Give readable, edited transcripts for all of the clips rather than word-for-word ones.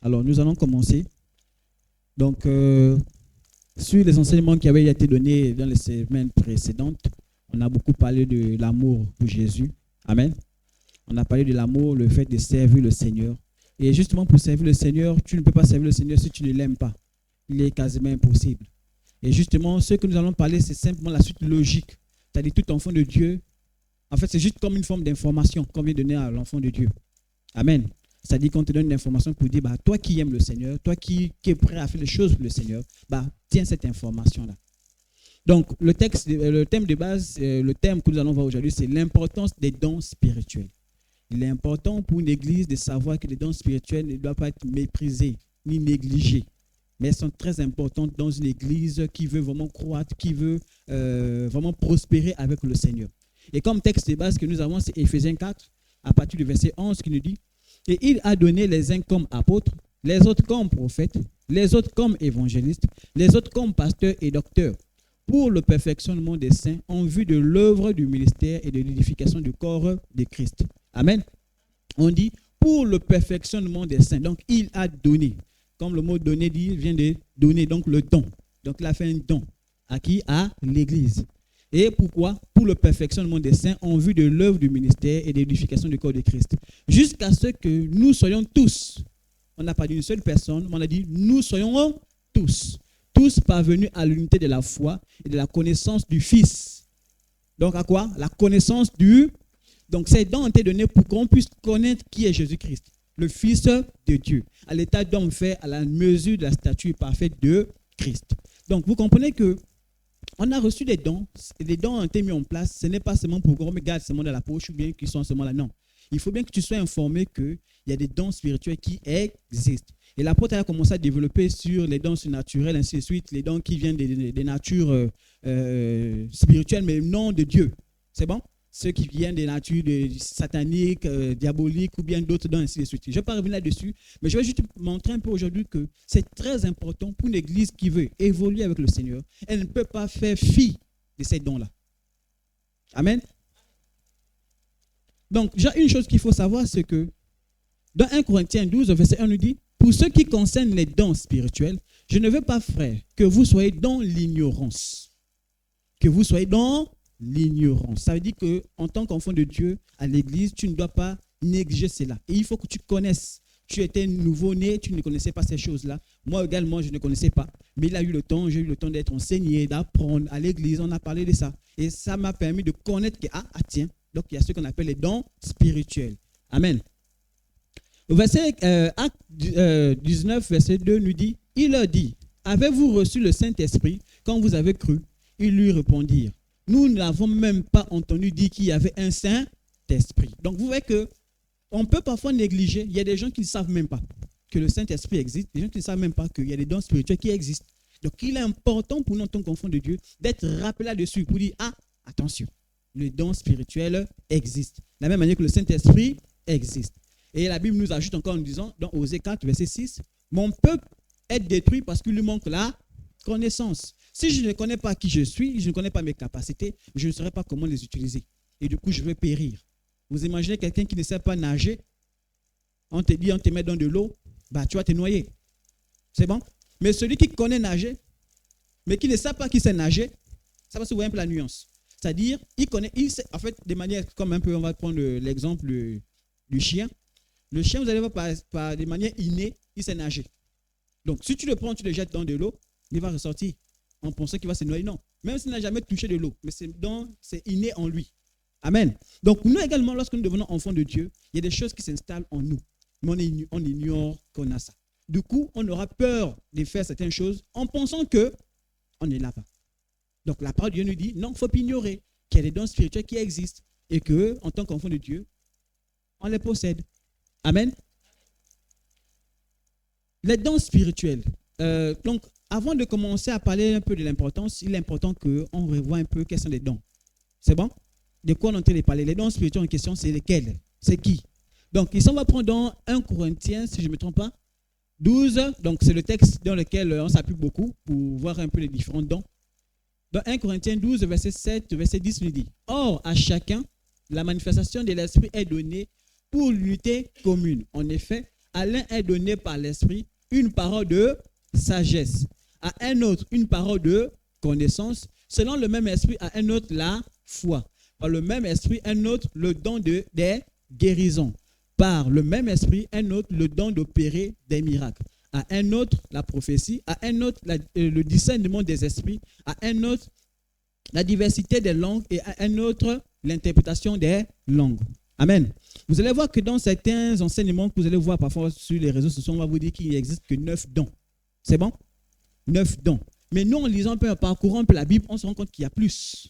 Alors, nous allons commencer. Donc, sur les enseignements qui avaient été donnés dans les semaines précédentes, on a beaucoup parlé de l'amour pour Jésus. Amen. On a parlé de l'amour, le fait de servir le Seigneur. Et justement, pour servir le Seigneur, tu ne peux pas servir le Seigneur si tu ne l'aimes pas. Il est quasiment impossible. Et justement, ce que nous allons parler, c'est simplement la suite logique. C'est-à-dire, tout enfant de Dieu, en fait, c'est juste comme une forme d'information qu'on vient donner à l'enfant de Dieu. Amen. C'est-à-dire qu'on te donne une information pour dire, toi qui aimes le Seigneur, toi qui es prêt à faire les choses pour le Seigneur, tiens cette information-là. Donc, le thème de base, le thème que nous allons voir aujourd'hui, c'est l'importance des dons spirituels. Il est important pour une église de savoir que les dons spirituels ne doivent pas être méprisés ni négligés, mais sont très importants dans une église qui veut vraiment croître, qui veut vraiment prospérer avec le Seigneur. Et comme texte de base que nous avons, c'est Éphésiens 4, à partir du verset 11, qui nous dit « Et il a donné les uns comme apôtres, les autres comme prophètes, les autres comme évangélistes, les autres comme pasteurs et docteurs, pour le perfectionnement des saints en vue de l'œuvre du ministère et de l'édification du corps de Christ. » Amen. On dit « pour le perfectionnement des saints ». Donc, il a donné. Comme le mot « donner » dit, vient de donner, donc le don. Donc, il a fait un don. À qui? À l'Église. Et pourquoi? Pour le perfectionnement des saints en vue de l'œuvre du ministère et de l'édification du corps de Christ. Jusqu'à ce que nous soyons tous, on n'a pas dit une seule personne, mais on a dit nous soyons tous parvenus à l'unité de la foi et de la connaissance du Fils. Donc à quoi? La connaissance du... Donc ces dons ont été donnés pour qu'on puisse connaître qui est Jésus-Christ, le Fils de Dieu, à l'état d'homme fait à la mesure de la stature parfaite de Christ. Donc vous comprenez que on a reçu des dons, et les dons ont été mis en place. Ce n'est pas seulement pour qu'on regarde seulement dans la poche ou bien qu'ils sont seulement là. Non. Il faut bien que tu sois informé qu'il y a des dons spirituels qui existent. Et l'apôtre a commencé à développer sur les dons surnaturels, ainsi de suite, les dons qui viennent des natures spirituelles, mais non de Dieu. C'est bon? Ceux qui viennent des natures sataniques, diaboliques ou bien d'autres dons, ainsi de suite. Je ne vais pas revenir là-dessus, mais je vais juste montrer un peu aujourd'hui que c'est très important pour une église qui veut évoluer avec le Seigneur. Elle ne peut pas faire fi de ces dons-là. Amen. Donc, une chose qu'il faut savoir, c'est que dans 1 Corinthiens 12, verset 1 nous dit, « Pour ce qui concerne les dons spirituels, je ne veux pas, frère, que vous soyez dans l'ignorance. » Que vous soyez dans l'ignorance. Ça veut dire qu'en tant qu'enfant de Dieu, à l'église, tu ne dois pas négliger cela. Et il faut que tu connaisses. Tu étais nouveau-né, tu ne connaissais pas ces choses-là. Moi également, je ne connaissais pas. Mais j'ai eu le temps d'être enseigné, d'apprendre à l'église. On a parlé de ça. Et ça m'a permis de connaître que, tiens, donc il y a ce qu'on appelle les dons spirituels. Amen. Au verset Acte 19, verset 2 nous dit, il leur dit, avez-vous reçu le Saint-Esprit quand vous avez cru? Ils lui répondirent, nous n'avons même pas entendu dire qu'il y avait un Saint-Esprit. Donc, vous voyez qu'on peut parfois négliger. Il y a des gens qui ne savent même pas que le Saint-Esprit existe. Des gens qui ne savent même pas qu'il y a des dons spirituels qui existent. Donc, il est important pour nous, en tant qu'enfants de Dieu, d'être rappelés là-dessus pour dire, attention, le don spirituel existe. De la même manière que le Saint-Esprit existe. Et la Bible nous ajoute encore en disant, dans Osée 4, verset 6, mon peuple est détruit parce qu'il lui manque la connaissance. Si je ne connais pas qui je suis, je ne connais pas mes capacités, je ne saurais pas comment les utiliser. Et du coup, je vais périr. Vous imaginez quelqu'un qui ne sait pas nager, on te dit, on te met dans de l'eau, tu vas te noyer. C'est bon? Mais celui qui connaît nager, mais qui ne sait pas qui sait nager, ça va se voir un peu la nuance. C'est-à-dire, il sait, en fait, de manière comme un peu, on va prendre l'exemple du chien. Le chien, vous allez voir par de manière innée, il sait nager. Donc, si tu le prends, tu le jettes dans de l'eau, il va ressortir en pensant qu'il va se noyer. Non, même s'il n'a jamais touché de l'eau, mais c'est inné en lui. Amen. Donc, nous également, lorsque nous devenons enfants de Dieu, il y a des choses qui s'installent en nous, mais on ignore qu'on a ça. Du coup, on aura peur de faire certaines choses en pensant qu'on est là-bas. Donc, la parole de Dieu nous dit, non, il ne faut pas ignorer qu'il y a des dons spirituels qui existent et qu'en tant qu'enfant de Dieu, on les possède. Amen. Les dons spirituels. Donc, avant de commencer à parler un peu de l'importance, il est important qu'on revoie un peu quels sont les dons. C'est bon? De quoi on est en train de parler? Les dons spirituels en question, c'est lesquels? C'est qui? Donc, ici, on va prendre dans 1 Corinthiens, si je ne me trompe pas, 12. Donc, c'est le texte dans lequel on s'appuie beaucoup pour voir un peu les différents dons. Dans 1 Corinthiens 12, verset 7, verset 10, nous dit, « Or, à chacun, la manifestation de l'Esprit est donnée pour l'unité commune. En effet, à l'un est donné par l'Esprit une parole de sagesse, à un autre une parole de connaissance, selon le même Esprit, à un autre la foi, par le même Esprit, un autre le don des guérisons, par le même Esprit, un autre le don d'opérer des miracles, à un autre la prophétie, à un autre le discernement des esprits, à un autre la diversité des langues et à un autre l'interprétation des langues. Amen. Vous allez voir que dans certains enseignements que vous allez voir parfois sur les réseaux sociaux, on va vous dire qu'il n'existe que 9 dons. C'est bon? 9 dons. Mais nous, en lisant un peu, en parcourant un peu la Bible, on se rend compte qu'il y a plus.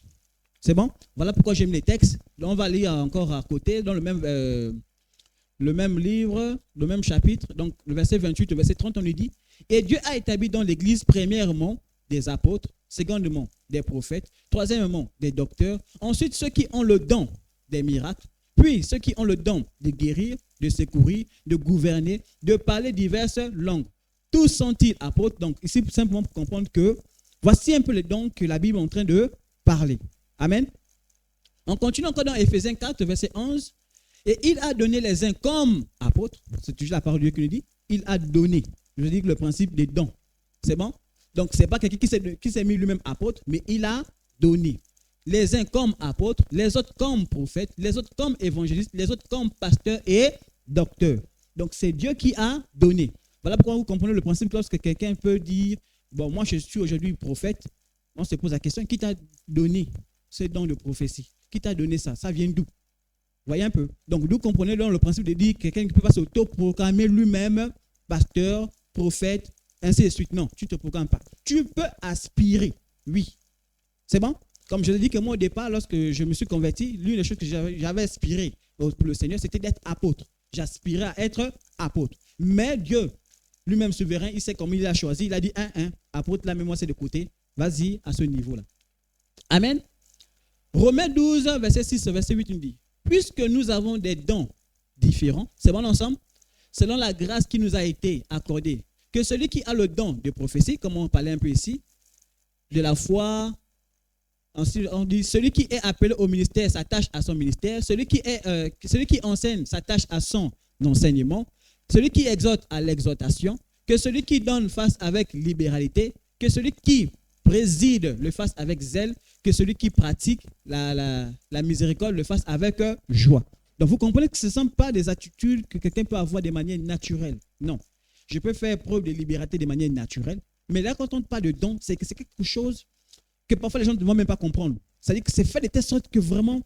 C'est bon? Voilà pourquoi j'aime les textes. Là, on va lire encore à côté, dans le même livre, le même chapitre, donc le verset 28, le verset 30, on lui dit « Et Dieu a établi dans l'Église, premièrement, des apôtres, secondement, des prophètes, troisièmement, des docteurs, ensuite ceux qui ont le don des miracles, puis ceux qui ont le don de guérir, de secourir, de gouverner, de parler diverses langues. Tous sont-ils apôtres? » Donc ici, simplement pour comprendre que voici un peu les dons que la Bible est en train de parler. Amen. On continue encore dans Éphésiens 4, verset 11. Et il a donné les uns comme apôtres. C'est toujours la parole de Dieu qui nous dit. Il a donné. Je dis que le principe des dons. C'est bon? Donc, ce n'est pas quelqu'un qui s'est mis lui-même apôtre, mais il a donné. Les uns comme apôtres, les autres comme prophètes, les autres comme évangélistes, les autres comme pasteurs et docteurs. Donc, c'est Dieu qui a donné. Voilà pourquoi vous comprenez le principe lorsque quelqu'un peut dire, bon, moi je suis aujourd'hui prophète. On se pose la question, qui t'a donné ce don de prophétie? Qui t'a donné ça? Ça vient d'où? Voyez un peu. Donc, vous comprenez donc le principe de dire quelqu'un qui ne peut pas s'auto-proclamer lui-même pasteur, prophète, ainsi de suite. Non, tu ne te proclames pas. Tu peux aspirer, oui. C'est bon? Comme je l'ai dit que moi au départ, lorsque je me suis converti, l'une des choses que j'avais aspiré pour le Seigneur, c'était d'être apôtre. J'aspirais à être apôtre. Mais Dieu, lui-même souverain, il sait comment il a choisi. Il a dit, apôtre, là, mais moi c'est de côté. Vas-y à ce niveau-là. Amen. Romains 12, verset 6, verset 8, il dit, puisque nous avons des dons différents, c'est bon ensemble, selon la grâce qui nous a été accordée, que celui qui a le don de prophétie, comme on parlait un peu ici, de la foi, ensuite on dit, celui qui est appelé au ministère s'attache à son ministère, celui qui enseigne s'attache à son enseignement, celui qui exhorte à l'exhortation, que celui qui donne fasse avec libéralité, que celui qui préside le fasse avec zèle, que celui qui pratique la miséricorde le fasse avec joie. Donc vous comprenez que ce ne sont pas des attitudes que quelqu'un peut avoir de manière naturelle. Non. Je peux faire preuve de liberté de manière naturelle, mais là quand on ne parle de don, c'est que c'est quelque chose que parfois les gens ne vont même pas comprendre. C'est-à-dire que c'est fait de telle sorte que vraiment,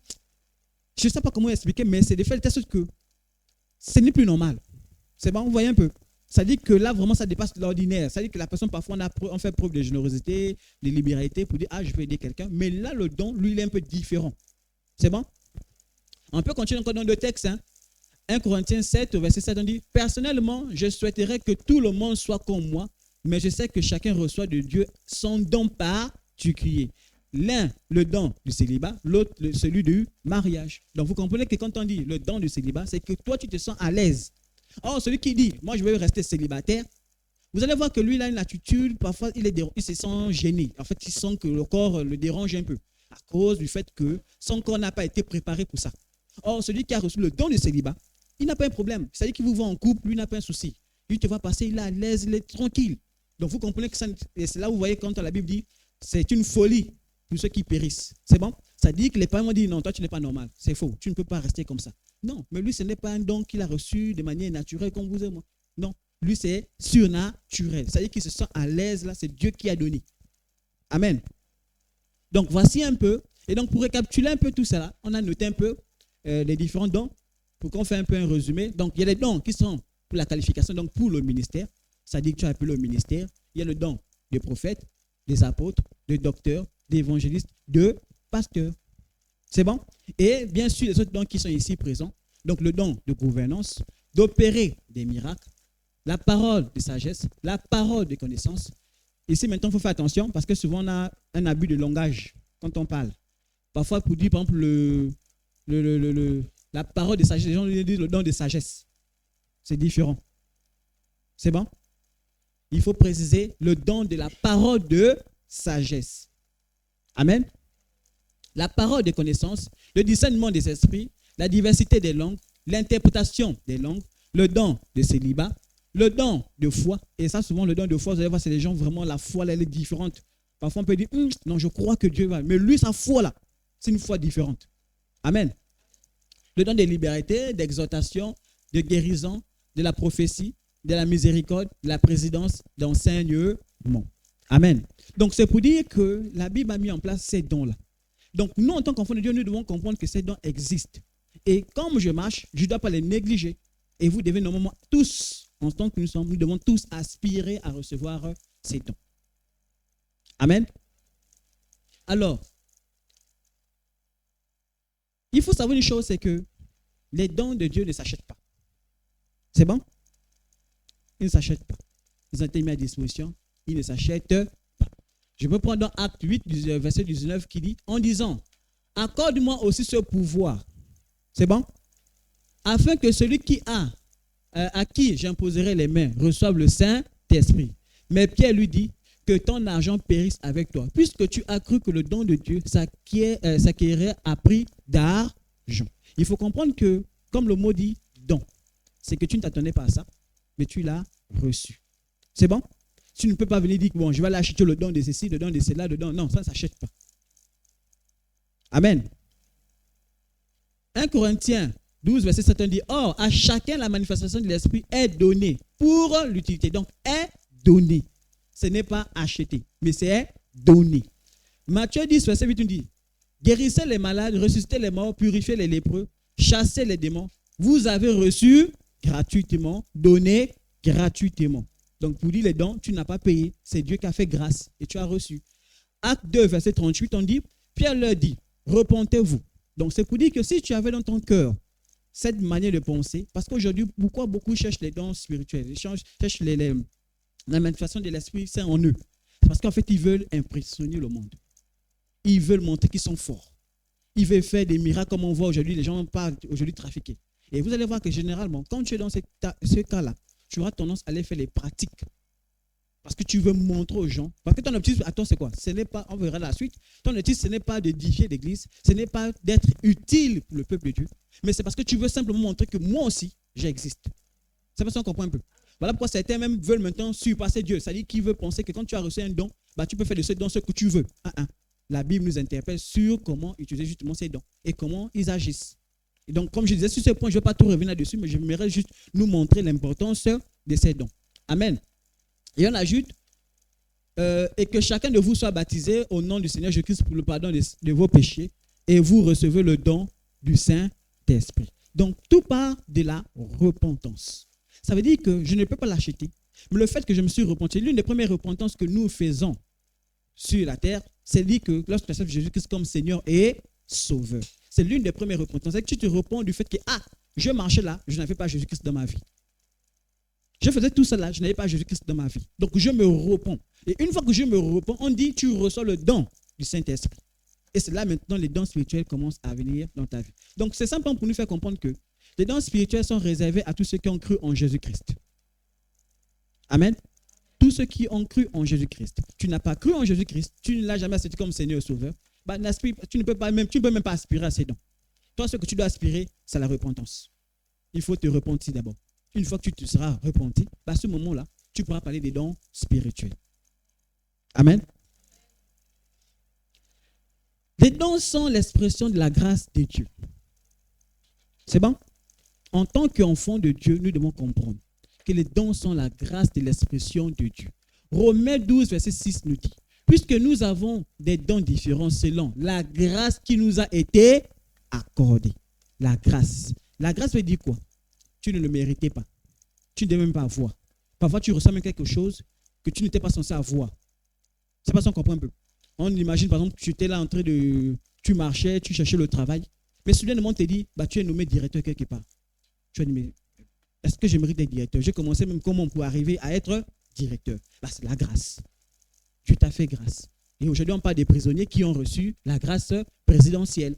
je ne sais pas comment expliquer, mais c'est fait de telle sorte que ce n'est plus normal. C'est bon, vous voyez un peu. Ça dit que là, vraiment, ça dépasse l'ordinaire. Ça dit que la personne, parfois, on fait preuve de générosité, de libéralité pour dire, je vais aider quelqu'un. Mais là, le don, lui, il est un peu différent. C'est bon? On peut continuer encore dans le texte. 1 Corinthiens 7, verset 7, on dit, personnellement, je souhaiterais que tout le monde soit comme moi, mais je sais que chacun reçoit de Dieu son don particulier. L'un, le don du célibat, l'autre, celui du mariage. Donc, vous comprenez que quand on dit le don du célibat, c'est que toi, tu te sens à l'aise. Or, celui qui dit, moi je veux rester célibataire, vous allez voir que lui, il a une attitude, parfois il se sent gêné. En fait, il sent que le corps le dérange un peu à cause du fait que son corps n'a pas été préparé pour ça. Or, celui qui a reçu le don du célibat, il n'a pas un problème. C'est-à-dire qu'il vous voit en couple, lui n'a pas un souci. Il te voit passer, il est à l'aise, il est tranquille. Donc, vous comprenez que ça, et c'est là où vous voyez quand la Bible dit, c'est une folie pour ceux qui périssent. C'est bon? Ça dit que les parents disent, non, toi tu n'es pas normal. C'est faux, tu ne peux pas rester comme ça. Non, mais lui, ce n'est pas un don qu'il a reçu de manière naturelle comme vous et moi. Non, lui, c'est surnaturel. C'est-à-dire qu'il se sent à l'aise là, c'est Dieu qui a donné. Amen. Donc, voici un peu. Et donc, pour récapituler un peu tout cela, on a noté un peu les différents dons pour qu'on fasse un peu un résumé. Donc, il y a les dons qui sont pour la qualification, donc pour le ministère. Ça dit que tu as appelé au ministère. Il y a le don des prophètes, des apôtres, des docteurs, des évangélistes, de pasteurs. C'est bon? Et bien sûr, les autres dons qui sont ici présents. Donc, le don de gouvernance, d'opérer des miracles, la parole de sagesse, la parole de connaissance. Ici, maintenant, il faut faire attention parce que souvent, on a un abus de langage quand on parle. Parfois, pour dire, par exemple, la parole de sagesse, les gens disent le don de sagesse. C'est différent. C'est bon? Il faut préciser le don de la parole de sagesse. Amen. La parole des connaissances, le discernement des esprits, la diversité des langues, l'interprétation des langues, le don de célibat, le don de foi. Et ça, souvent, le don de foi, vous allez voir, c'est les gens vraiment, la foi, là, elle est différente. Parfois, on peut dire, non, je crois que Dieu va. Mais lui, sa foi, là, c'est une foi différente. Amen. Le don de liberté, d'exhortation, de guérison, de la prophétie, de la miséricorde, de la présidence, d'enseignement. Amen. Donc, c'est pour dire que la Bible a mis en place ces dons-là. Donc, nous, en tant qu'enfants de Dieu, nous devons comprendre que ces dons existent. Et comme je marche, je ne dois pas les négliger. Et vous devez normalement tous, en tant que nous sommes, nous devons tous aspirer à recevoir ces dons. Amen. Alors, il faut savoir une chose, c'est que les dons de Dieu ne s'achètent pas. C'est bon? Ils ne s'achètent pas. Ils ont été mis à disposition. Ils ne s'achètent pas. Je peux prendre dans Acte 8, verset 19, qui dit, en disant, accorde-moi aussi ce pouvoir. C'est bon? Afin que celui qui a, à qui j'imposerai les mains, reçoive le Saint-Esprit. Mais Pierre lui dit, que ton argent périsse avec toi, puisque tu as cru que le don de Dieu s'acquérait à prix d'argent. Il faut comprendre que, comme le mot dit, don, c'est que tu ne t'attendais pas à ça, mais tu l'as reçu. C'est bon? Tu ne peux pas venir dire, bon, je vais aller acheter le don de ceci, le don de cela, le don. Non, ça ne s'achète pas. Amen. 1 Corinthiens 12, verset 7 dit, or, à chacun la manifestation de l'Esprit est donnée pour l'utilité. Donc, est donnée. Ce n'est pas acheté, mais c'est donné. Matthieu 10, verset 8 dit, guérissez les malades, ressuscitez les morts, purifiez les lépreux, chassez les démons. Vous avez reçu gratuitement, donné gratuitement. Donc, pour dire les dons, tu n'as pas payé. C'est Dieu qui a fait grâce et tu as reçu. Acte 2, verset 38, on dit, Pierre leur dit, repentez-vous. Donc, c'est pour dire que si tu avais dans ton cœur cette manière de penser, parce qu'aujourd'hui, pourquoi beaucoup cherchent les dons spirituels, ils cherchent la manifestation de l'Esprit Saint en eux. C'est parce qu'en fait, ils veulent impressionner le monde. Ils veulent montrer qu'ils sont forts. Ils veulent faire des miracles comme on voit aujourd'hui, les gens parlent aujourd'hui trafiquer. Et vous allez voir que généralement, quand tu es dans ce cas-là, tu auras tendance à aller faire les pratiques. Parce que tu veux montrer aux gens. Parce que ton objectif, attends, c'est quoi? Ce n'est pas, on verra la suite, ton objectif, ce n'est pas d'édifier l'église, ce n'est pas d'être utile pour le peuple de Dieu, mais c'est parce que tu veux simplement montrer que moi aussi, j'existe. C'est parce qu'on comprend un peu. Voilà pourquoi certains même veulent maintenant surpasser Dieu. C'est-à-dire qu'ils veulent penser que quand tu as reçu un don, tu peux faire de ce don ce que tu veux. La Bible nous interpelle sur comment utiliser justement ces dons et comment ils agissent. Et donc, comme je disais, sur ce point, je ne vais pas tout revenir là-dessus, mais j'aimerais juste nous montrer l'importance de ces dons. Amen. Et on ajoute, et que chacun de vous soit baptisé au nom du Seigneur Jésus-Christ pour le pardon de vos péchés, et vous recevez le don du Saint-Esprit. Donc, tout part de la repentance. Ça veut dire que je ne peux pas l'acheter. Mais le fait que je me suis repenti, l'une des premières repentances que nous faisons sur la terre, c'est dire que lorsque tu acceptes Jésus-Christ comme Seigneur et Sauveur. C'est l'une des premières repentances. C'est que tu te repens du fait que, je marchais là, je n'avais pas Jésus-Christ dans ma vie. Je faisais tout ça là, je n'avais pas Jésus-Christ dans ma vie. Donc je me repens. Et une fois que je me repens, on dit, tu reçois le don du Saint-Esprit. Et c'est là maintenant les dons spirituels commencent à venir dans ta vie. Donc c'est simplement pour nous faire comprendre que les dons spirituels sont réservés à tous ceux qui ont cru en Jésus-Christ. Amen. Tous ceux qui ont cru en Jésus-Christ. Tu n'as pas cru en Jésus-Christ, tu ne l'as jamais accepté comme Seigneur et Sauveur. Tu ne peux même pas aspirer à ces dons. Toi, ce que tu dois aspirer, c'est la repentance. Il faut te repentir d'abord. Une fois que tu te seras repenti, à ce moment-là, tu pourras parler des dons spirituels. Amen. Les dons sont l'expression de la grâce de Dieu. C'est bon? En tant qu'enfant de Dieu, nous devons comprendre que les dons sont la grâce de l'expression de Dieu. Romains 12, verset 6 nous dit, puisque nous avons des dons différents selon la grâce qui nous a été accordée. La grâce. La grâce veut dire quoi? Tu ne le méritais pas. Tu ne devais même pas avoir. Parfois, tu reçois même quelque chose que tu n'étais pas censé avoir. C'est pas ça qu'on comprend un peu. On imagine, par exemple, que tu étais là en train de... Tu marchais, tu cherchais le travail. Mais soudainement, on te dit, tu es nommé directeur quelque part. Tu es nommé... Est-ce que je mérite d'être directeur? J'ai commencé même comment pour arriver à être directeur. C'est la grâce. Tu t'as fait grâce. Et aujourd'hui, on parle des prisonniers qui ont reçu la grâce présidentielle.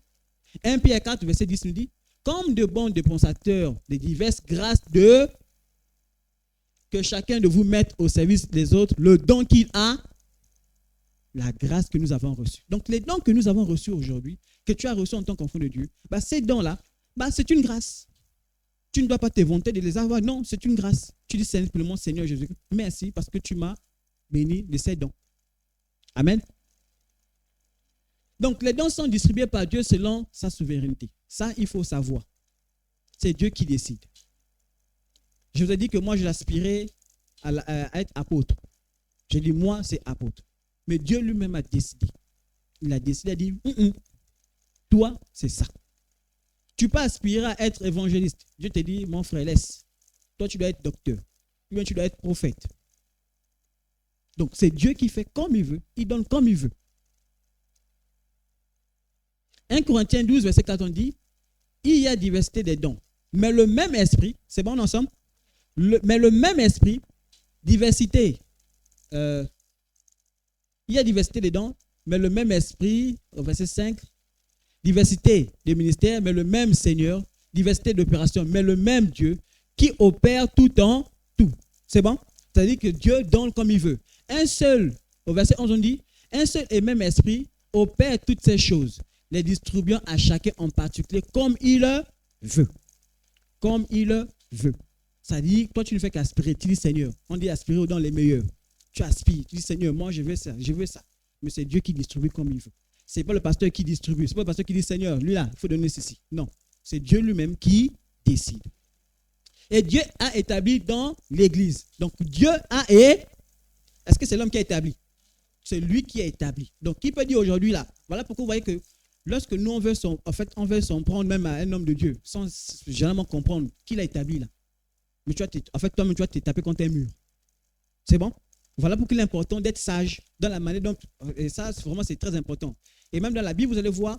1 Pierre 4, verset 10 nous dit, comme de bons dépensateurs de diverses grâces que chacun de vous mette au service des autres le don qu'il a, la grâce que nous avons reçue. Donc, les dons que nous avons reçus aujourd'hui, que tu as reçus en tant qu'enfant de Dieu, ces dons-là, c'est une grâce. Tu ne dois pas te vanter de les avoir. Non, c'est une grâce. Tu dis simplement, Seigneur Jésus, merci parce que tu m'as béni de ces dons. Amen. Donc, les dons sont distribués par Dieu selon sa souveraineté. Ça, il faut savoir. C'est Dieu qui décide. Je vous ai dit que moi, j'aspirais à être apôtre. J'ai dit, moi, c'est apôtre. Mais Dieu lui-même a décidé. Il a décidé, il a dit, toi, c'est ça. Tu peux aspirer à être évangéliste. Dieu te dit, mon frère, laisse. Toi, tu dois être docteur. Ou bien tu dois être prophète. Donc, c'est Dieu qui fait comme il veut. Il donne comme il veut. 1 Corinthiens 12, verset 4, on dit, il y a diversité des dons. Mais le même esprit, c'est bon ensemble? Mais le même esprit, diversité. Il y a diversité des dons, mais le même esprit, au verset 5, diversité des ministères, mais le même Seigneur, diversité d'opérations, mais le même Dieu qui opère tout en tout. C'est bon? C'est-à-dire que Dieu donne comme il veut. Un seul, au verset 11, on dit, un seul et même esprit opère toutes ces choses, les distribuant à chacun en particulier comme il veut. Comme il veut. C'est-à-dire, toi, tu ne fais qu'aspirer. Tu dis, Seigneur, on dit aspirer dans les meilleurs. Tu aspires. Tu dis, Seigneur, moi, je veux ça, je veux ça. Mais c'est Dieu qui distribue comme il veut. Ce n'est pas le pasteur qui distribue. Ce n'est pas le pasteur qui dit, Seigneur, lui là, il faut donner ceci. Non. C'est Dieu lui-même qui décide. Et Dieu a établi dans l'église. Donc, Dieu a établi. Est-ce que c'est l'homme qui a établi? C'est lui qui a établi. Donc, qui peut dire aujourd'hui là? Voilà pourquoi vous voyez que lorsque nous, on veut s'en prendre même à un homme de Dieu, sans généralement comprendre qui l'a établi là. Mais toi-même, tu vas te taper contre un mur. C'est bon? Voilà pourquoi il est important d'être sage dans la manière dont. Et ça, vraiment, c'est très important. Et même dans la Bible, vous allez voir,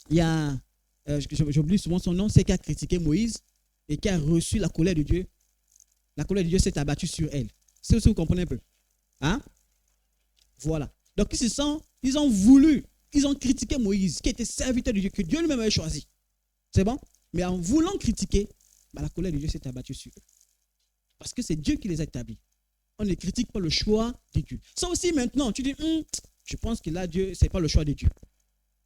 il y a, j'oublie souvent son nom, c'est qui a critiqué Moïse et qui a reçu la colère de Dieu. La colère de Dieu s'est abattue sur elle. C'est aussi, vous comprenez un peu. Hein? Voilà. Donc, ils ont critiqué Moïse, qui était serviteur de Dieu, que Dieu lui-même avait choisi. C'est bon? Mais en voulant critiquer, la colère de Dieu s'est abattue sur eux. Parce que c'est Dieu qui les a établis. On ne critique pas le choix de Dieu. Ça aussi, maintenant, tu dis, je pense que là, Dieu, ce n'est pas le choix de Dieu.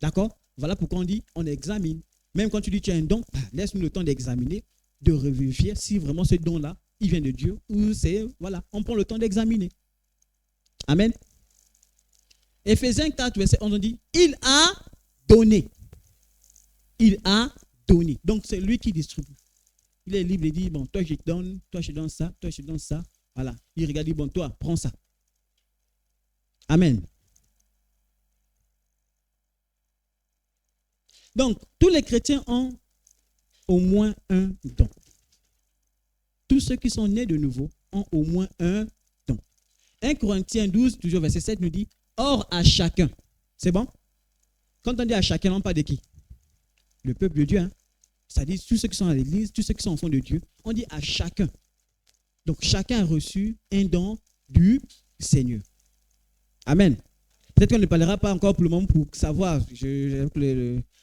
D'accord? Voilà pourquoi on dit, on examine. Même quand tu dis, tu as un don, laisse-nous le temps d'examiner, de vérifier si vraiment ce don-là, il vient de Dieu ou c'est, voilà, on prend le temps d'examiner. Amen. Éphésiens 4, verset 11, on dit, il a donné. Il a donné. Donc, c'est lui qui distribue. Il est libre, il dit, bon, toi je donne ça, toi je donne ça. Voilà. Il regarde, il dit, bon, toi, prends ça. Amen. Donc, tous les chrétiens ont au moins un don. Tous ceux qui sont nés de nouveau ont au moins un don. 1 Corinthiens 12, toujours verset 7, nous dit, or à chacun. C'est bon? Quand on dit à chacun, on parle de qui? Le peuple de Dieu, hein? C'est-à-dire tous ceux qui sont à l'église, tous ceux qui sont enfants de Dieu, on dit à chacun. Donc chacun a reçu un don du Seigneur. Amen. Peut-être qu'on ne parlera pas encore pour le moment pour savoir.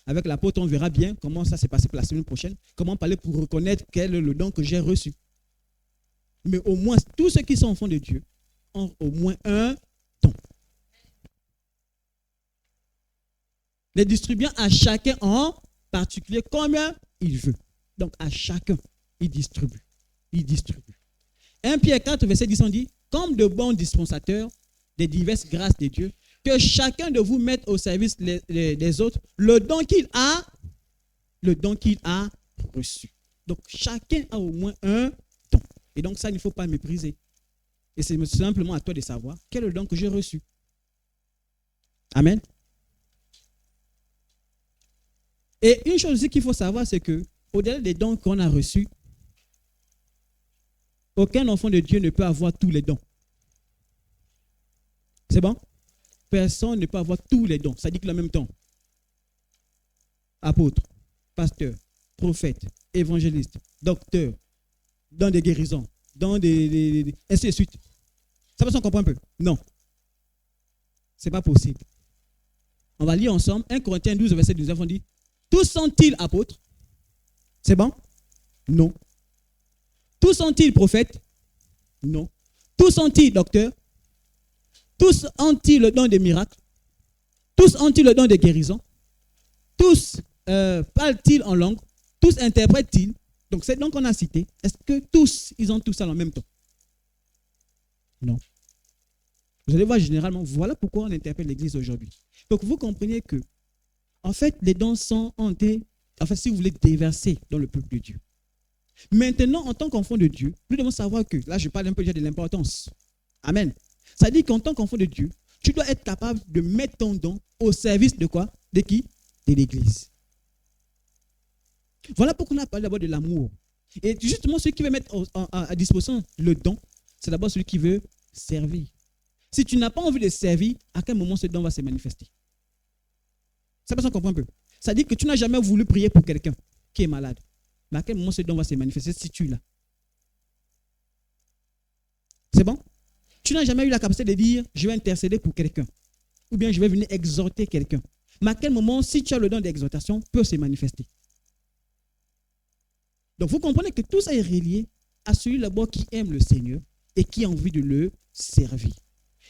Avec l'apôtre, on verra bien comment ça s'est passé pour la semaine prochaine. Comment parler pour reconnaître quel est le don que j'ai reçu. Mais au moins, tous ceux qui sont enfants de Dieu ont au moins un don. Les distribuant à chacun en particulier comme il veut. Donc à chacun, il distribue. Il distribue. 1 Pierre 4, verset 10, on dit, comme de bons dispensateurs des diverses grâces de Dieu, que chacun de vous mette au service des autres le don qu'il a reçu. Donc chacun a au moins un don. Et donc ça, il ne faut pas mépriser. Et c'est simplement à toi de savoir quel est le don que j'ai reçu. Amen. Et une chose aussi qu'il faut savoir, c'est que au-delà des dons qu'on a reçus, aucun enfant de Dieu ne peut avoir tous les dons. C'est bon? Personne ne peut avoir tous les dons. Ça dit que en même temps, apôtre, pasteur, prophète, évangéliste, docteur, dans des guérisons, dans ainsi de suite. Ça peut comprendre un peu? Non. Ce n'est pas possible. On va lire ensemble 1 Corinthiens 12, verset 19, on dit, tous sont-ils apôtres? C'est bon? Non. Tous sont-ils prophètes? Non. Tous sont-ils docteurs? Tous ont-ils le don des miracles? Tous ont-ils le don de guérison? Tous parlent-ils en langue? Tous interprètent-ils? Donc, ces dons qu'on a cités, est-ce que tous, ils ont tout ça en même temps? Non. Vous allez voir généralement, voilà pourquoi on interpelle l'Église aujourd'hui. Donc, vous comprenez que, en fait, les dons ont été, si vous voulez, déversés dans le peuple de Dieu. Maintenant, en tant qu'enfant de Dieu, nous devons savoir que, là, je parle un peu déjà de l'importance. Amen. Ça dit qu'en tant qu'enfant de Dieu, tu dois être capable de mettre ton don au service de quoi? De qui? De l'Église. Voilà pourquoi on a parlé d'abord de l'amour. Et justement, celui qui veut mettre à disposition le don, c'est d'abord celui qui veut servir. Si tu n'as pas envie de servir, à quel moment ce don va se manifester? Ça peut comprendre un peu. Ça dit que tu n'as jamais voulu prier pour quelqu'un qui est malade. Mais à quel moment ce don va se manifester si tu es là? C'est bon? Tu n'as jamais eu la capacité de dire, je vais intercéder pour quelqu'un. Ou bien je vais venir exhorter quelqu'un. Mais à quel moment, si tu as le don d'exhortation, peut se manifester? Donc vous comprenez que tout ça est relié à celui là-bas qui aime le Seigneur et qui a envie de le servir.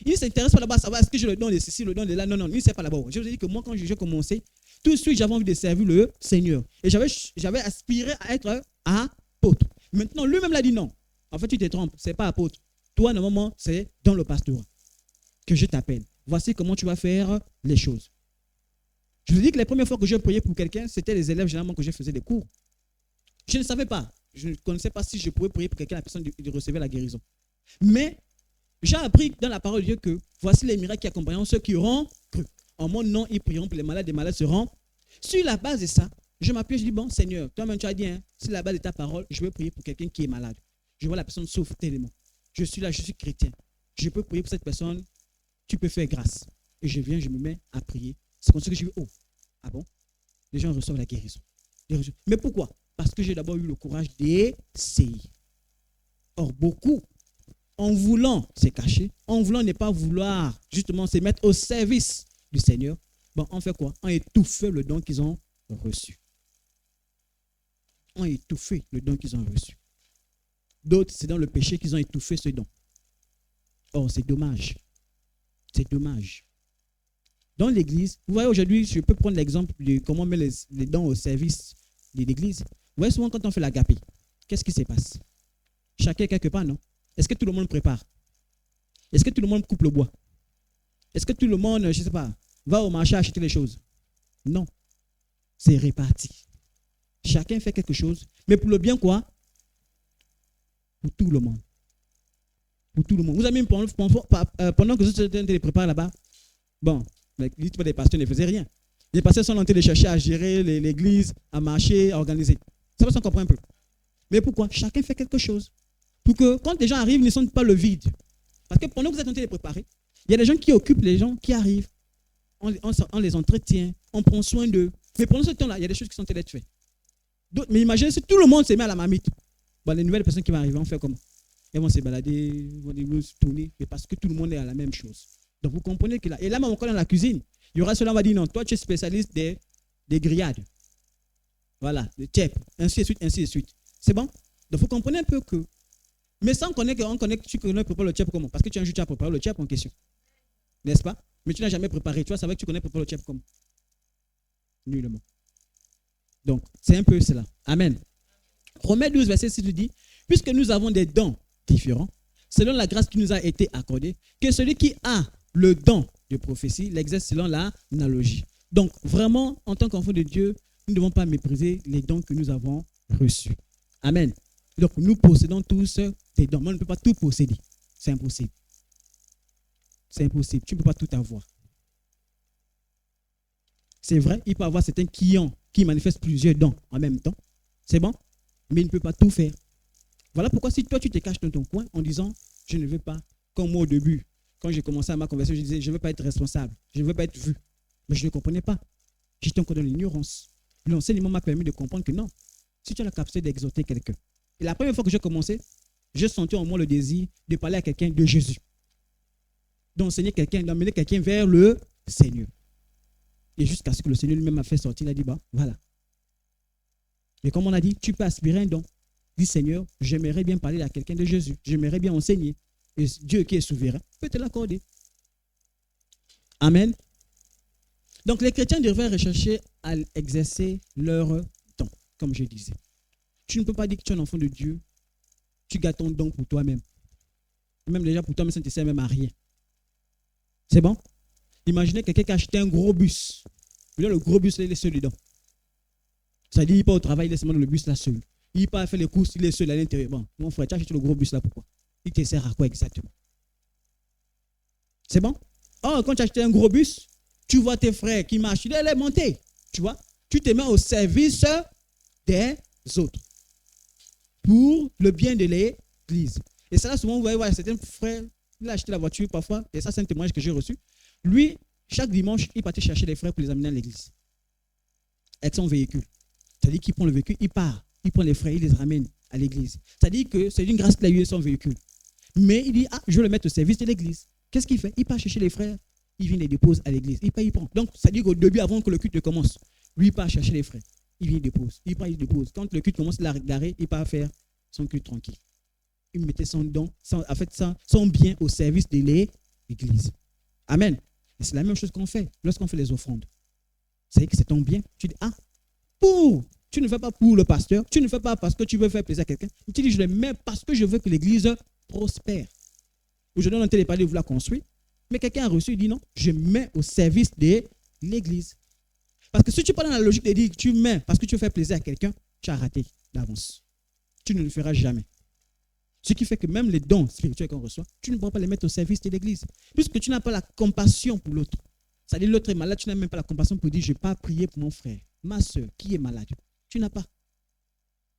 Il ne s'intéresse pas là-bas à savoir est-ce que j'ai le don de ceci, le don de là. Non, il ne sait pas là-bas. Je vous ai dit que moi, quand j'ai commencé, tout de suite, j'avais envie de servir le Seigneur. Et j'avais aspiré à être apôtre. Maintenant, lui-même l'a dit non. En fait, tu te trompes, ce n'est pas apôtre. Toi, normalement, c'est dans le pastorat que je t'appelle. Voici comment tu vas faire les choses. Je vous dis que les premières fois que je priais pour quelqu'un, c'était les élèves généralement que je faisais des cours. Je ne savais pas. Je ne connaissais pas si je pouvais prier pour quelqu'un, la personne de recevoir la guérison. Mais j'ai appris dans la parole de Dieu que voici les miracles qui accompagneront ceux qui auront cru. En mon nom, ils prieront pour les malades seront. Sur la base de ça, je m'appuie, je dis, bon Seigneur, toi-même tu as dit, sur la base de ta parole, je veux prier pour quelqu'un qui est malade. Je vois la personne souffre tellement. Je suis là, je suis chrétien. Je peux prier pour cette personne, tu peux faire grâce. Et je viens, je me mets à prier. C'est comme ça que je dis, oh, ah bon? Les gens reçoivent la guérison. Mais pourquoi? Parce que j'ai d'abord eu le courage d'essayer. Or, beaucoup, en voulant se cacher, en voulant ne pas vouloir justement se mettre au service du Seigneur, bon, on fait quoi? On étouffe le don qu'ils ont reçu. On étouffe le don qu'ils ont reçu. D'autres, c'est dans le péché qu'ils ont étouffé ce don. Or, c'est dommage. C'est dommage. Dans l'église, vous voyez aujourd'hui, je peux prendre l'exemple de comment on met les dons au service de l'église. Vous voyez souvent quand on fait l'agapé, qu'est-ce qui se passe? Chacun quelque part, non? Est-ce que tout le monde prépare? Est-ce que tout le monde coupe le bois? Est-ce que tout le monde, je ne sais pas, va au marché acheter les choses? Non. C'est réparti. Chacun fait quelque chose, mais pour le bien quoi? Pour tout le monde. Pour tout le monde. Vous avez même pendant que vous étiez en train de les préparer là-bas, bon, les pasteurs ne faisaient rien. Les pasteurs sont en train de chercher à gérer l'église, à marcher, à organiser. Ça va s'en comprendre un peu. Mais pourquoi? Chacun fait quelque chose. Pour que quand les gens arrivent, ils ne sentent pas le vide. Parce que pendant que vous êtes en train de les préparer, il y a des gens qui occupent les gens qui arrivent. On les entretient, on prend soin d'eux. Mais pendant ce temps-là, il y a des choses qui sont en train d'être faites. Mais imaginez si tout le monde se met à la marmite. Bon, les nouvelles personnes qui vont arriver, on fait comment? Elles vont se balader, vont se tourner, mais parce que tout le monde est à la même chose. Donc vous comprenez que là, et là même encore dans la cuisine, il y aura cela, on va dire non, toi tu es spécialiste des grillades. Voilà, des tchèpes, ainsi de suite, ainsi de suite. C'est bon? Donc vous comprenez un peu que, mais sans connaître, tu connais préparer le tchèpe comment? Parce que tu as un jour tu as préparé le tchèpe en question. N'est-ce pas? Mais tu n'as jamais préparé, tu vois, c'est vrai que tu connais préparer le tchèpe comment? Nullement. Donc, c'est un peu cela. Amen. Romains 12, verset 6 nous dit, puisque nous avons des dons différents, selon la grâce qui nous a été accordée, que celui qui a le don de prophétie l'exerce selon l'analogie. Donc, vraiment, en tant qu'enfant de Dieu, nous ne devons pas mépriser les dons que nous avons reçus. Amen. Donc, nous possédons tous des dons. Mais on ne peut pas tout posséder. C'est impossible. C'est impossible. Tu ne peux pas tout avoir. C'est vrai, il peut y avoir certains qui manifestent plusieurs dons en même temps. C'est bon? Mais il ne peut pas tout faire. Voilà pourquoi si toi tu te caches dans ton coin en disant je ne veux pas, comme moi au début, quand j'ai commencé à ma conversion, je disais je ne veux pas être responsable, je ne veux pas être vu. Mais je ne comprenais pas. J'étais encore dans l'ignorance. L'enseignement m'a permis de comprendre que non, si tu as la capacité d'exhorter quelqu'un. Et la première fois que j'ai commencé, j'ai senti en moi le désir de parler à quelqu'un de Jésus. D'enseigner quelqu'un, d'emmener quelqu'un vers le Seigneur. Et jusqu'à ce que le Seigneur lui-même m'a fait sortir, il a dit, bah, voilà. Et comme on a dit, tu peux aspirer un don. Dis, Seigneur, j'aimerais bien parler à quelqu'un de Jésus. J'aimerais bien enseigner. Et Dieu qui est souverain peut te l'accorder. Amen. Donc, les chrétiens devraient rechercher à exercer leur don, comme je disais. Tu ne peux pas dire que tu es un enfant de Dieu. Tu gardes ton don pour toi-même. Même déjà pour toi-même, ça ne te sert même à rien. C'est bon? Imaginez quelqu'un qui a acheté un gros bus. Le gros bus, il est seul dedans. Ça dit, il part au travail, il est seulement dans le bus là seul. Il part faire les courses, il est seul à l'intérieur. Bon, mon frère, tu as acheté le gros bus là, pourquoi? Il te sert à quoi exactement? C'est bon? Oh, quand tu as acheté un gros bus, tu vois tes frères qui marchent, il est monté. Tu vois? Tu te mets au service des autres pour le bien de l'église. Et ça, là, souvent, vous voyez, certains frères, il a acheté la voiture parfois, et ça, c'est un témoignage que j'ai reçu. Lui, chaque dimanche, il partait chercher les frères pour les amener à l'église. Avec son véhicule. C'est-à-dire qu'il prend le véhicule, il part, il prend les frères, il les ramène à l'église. C'est-à-dire que c'est une grâce qu'il a eu son véhicule. Mais il dit, je vais le mettre au service de l'église. Qu'est-ce qu'il fait? Il part chercher les frères, il vient les dépose à l'église. Il part, il prend. Donc, ça dit qu'au début, avant que le culte commence, lui, il part chercher les frères. Il vient, il dépose. Il part, il dépose. Quand le culte commence, il a garé, il part faire son culte tranquille. Il mettait son don, son bien au service de l'église. Amen. Et c'est la même chose qu'on fait lorsqu'on fait les offrandes. C'est que c'est ton bien. Tu dis, tu ne fais pas pour le pasteur, tu ne fais pas parce que tu veux faire plaisir à quelqu'un. Tu dis, je le mets parce que je veux que l'église prospère. Aujourd'hui, on a entendu parler, vous la construire. Mais quelqu'un a reçu, il dit non, je mets au service de l'église. Parce que si tu parles dans la logique de dire que tu mets parce que tu veux faire plaisir à quelqu'un, tu as raté d'avance. Tu ne le feras jamais. Ce qui fait que même les dons spirituels qu'on reçoit, tu ne pourras pas les mettre au service de l'église. Puisque tu n'as pas la compassion pour l'autre. C'est-à-dire l'autre est malade, tu n'as même pas la compassion pour dire je ne vais pas prier pour mon frère, ma soeur qui est malade. Tu n'as pas.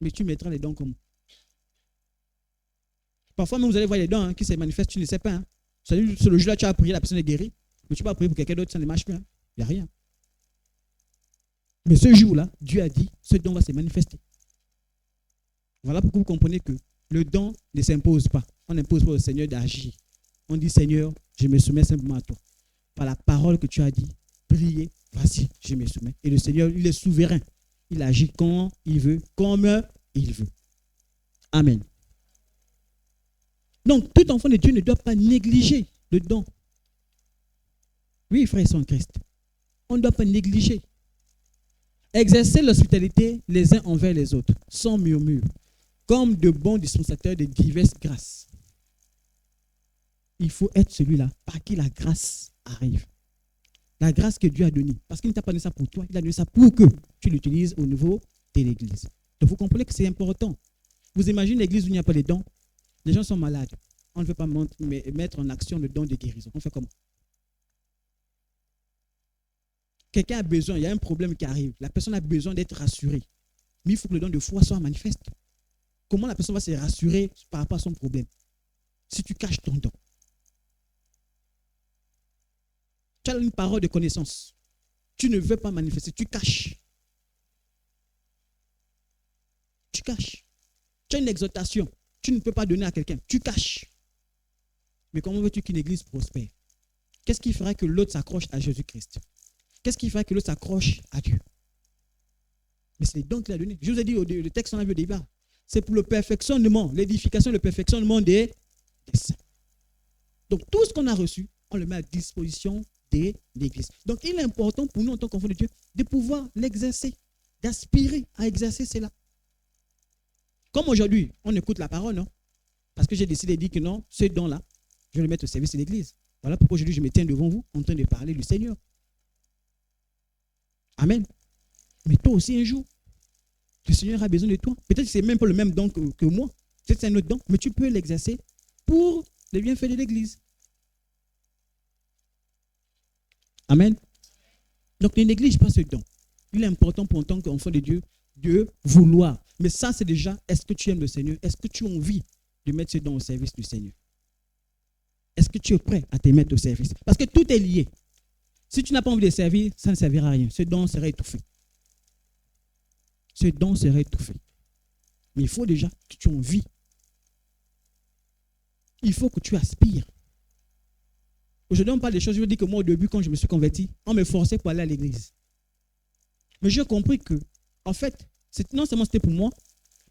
Mais tu mettras les dons comme. Parfois même vous allez voir les dons qui se manifestent, tu ne sais pas. Hein. C'est-à-dire le jour-là, tu as prié, la personne est guérie. Mais tu ne vas pas prier pour quelqu'un d'autre, ça ne marche pas. Il n'y a rien. Mais ce jour-là, Dieu a dit, ce don va se manifester. Voilà pourquoi vous comprenez que le don ne s'impose pas. On n'impose pas au Seigneur d'agir. On dit, Seigneur, je me soumets simplement à toi. Par la parole que tu as dit, priez, vas-y, je me soumets. Et le Seigneur, il est souverain. Il agit quand il veut, comme il veut. Amen. Donc, tout enfant de Dieu ne doit pas négliger le don. Oui, frères et sœurs en Christ. On ne doit pas négliger. Exercer l'hospitalité les uns envers les autres, sans murmure, comme de bons dispensateurs de diverses grâces. Il faut être celui-là par qui la grâce arrive. La grâce que Dieu a donnée. Parce qu'il ne t'a pas donné ça pour toi, il a donné ça pour que tu l'utilises au niveau de l'église. Donc vous comprenez que c'est important. Vous imaginez l'église où il n'y a pas de dons. Les gens sont malades. On ne veut pas mettre en action le don de guérison. On fait comment? Quelqu'un a besoin, il y a un problème qui arrive. La personne a besoin d'être rassurée. Mais il faut que le don de foi soit manifeste. Comment la personne va se rassurer par rapport à son problème? Si tu caches ton don. Tu as une parole de connaissance. Tu ne veux pas manifester, tu caches. Tu caches. Tu as une exhortation. Tu ne peux pas donner à quelqu'un. Tu caches. Mais comment veux-tu qu'une église prospère? Qu'est-ce qui fera que l'autre s'accroche à Jésus-Christ? Qu'est-ce qui fera que l'autre s'accroche à Dieu? Mais c'est les dons qu'il a donnés. Je vous ai dit, le texte on a vu au départ. C'est pour le perfectionnement, l'édification, le perfectionnement des saints. Donc tout ce qu'on a reçu, on le met à disposition de l'église. Donc il est important pour nous en tant qu'enfants de Dieu de pouvoir l'exercer, d'aspirer à exercer cela. Comme aujourd'hui, on écoute la parole, non? Parce que j'ai décidé de dire que non, ce don-là, je vais le mettre au service de l'église. Voilà pourquoi aujourd'hui je me tiens devant vous en train de parler du Seigneur. Amen. Mais toi aussi un jour, le Seigneur a besoin de toi. Peut-être que ce n'est même pas le même don que moi. Peut-être que c'est un autre don, mais tu peux l'exercer pour les bienfaits de l'église. Amen. Donc ne néglige pas ce don. Il est important pour en tant qu'enfant de Dieu de vouloir. Mais ça, c'est déjà, est-ce que tu aimes le Seigneur? Est-ce que tu as envie de mettre ce don au service du Seigneur? Est-ce que tu es prêt à te mettre au service? Parce que tout est lié. Si tu n'as pas envie de servir, ça ne servira à rien. Ce don serait étouffé. Ce don serait étouffé. Mais il faut déjà que tu aies envie. Il faut que tu aspires. Aujourd'hui, on parle des choses. Je veux dire que moi, au début, quand je me suis converti, on me forçait pour aller à l'église. Mais j'ai compris que, en fait, non seulement c'était pour moi,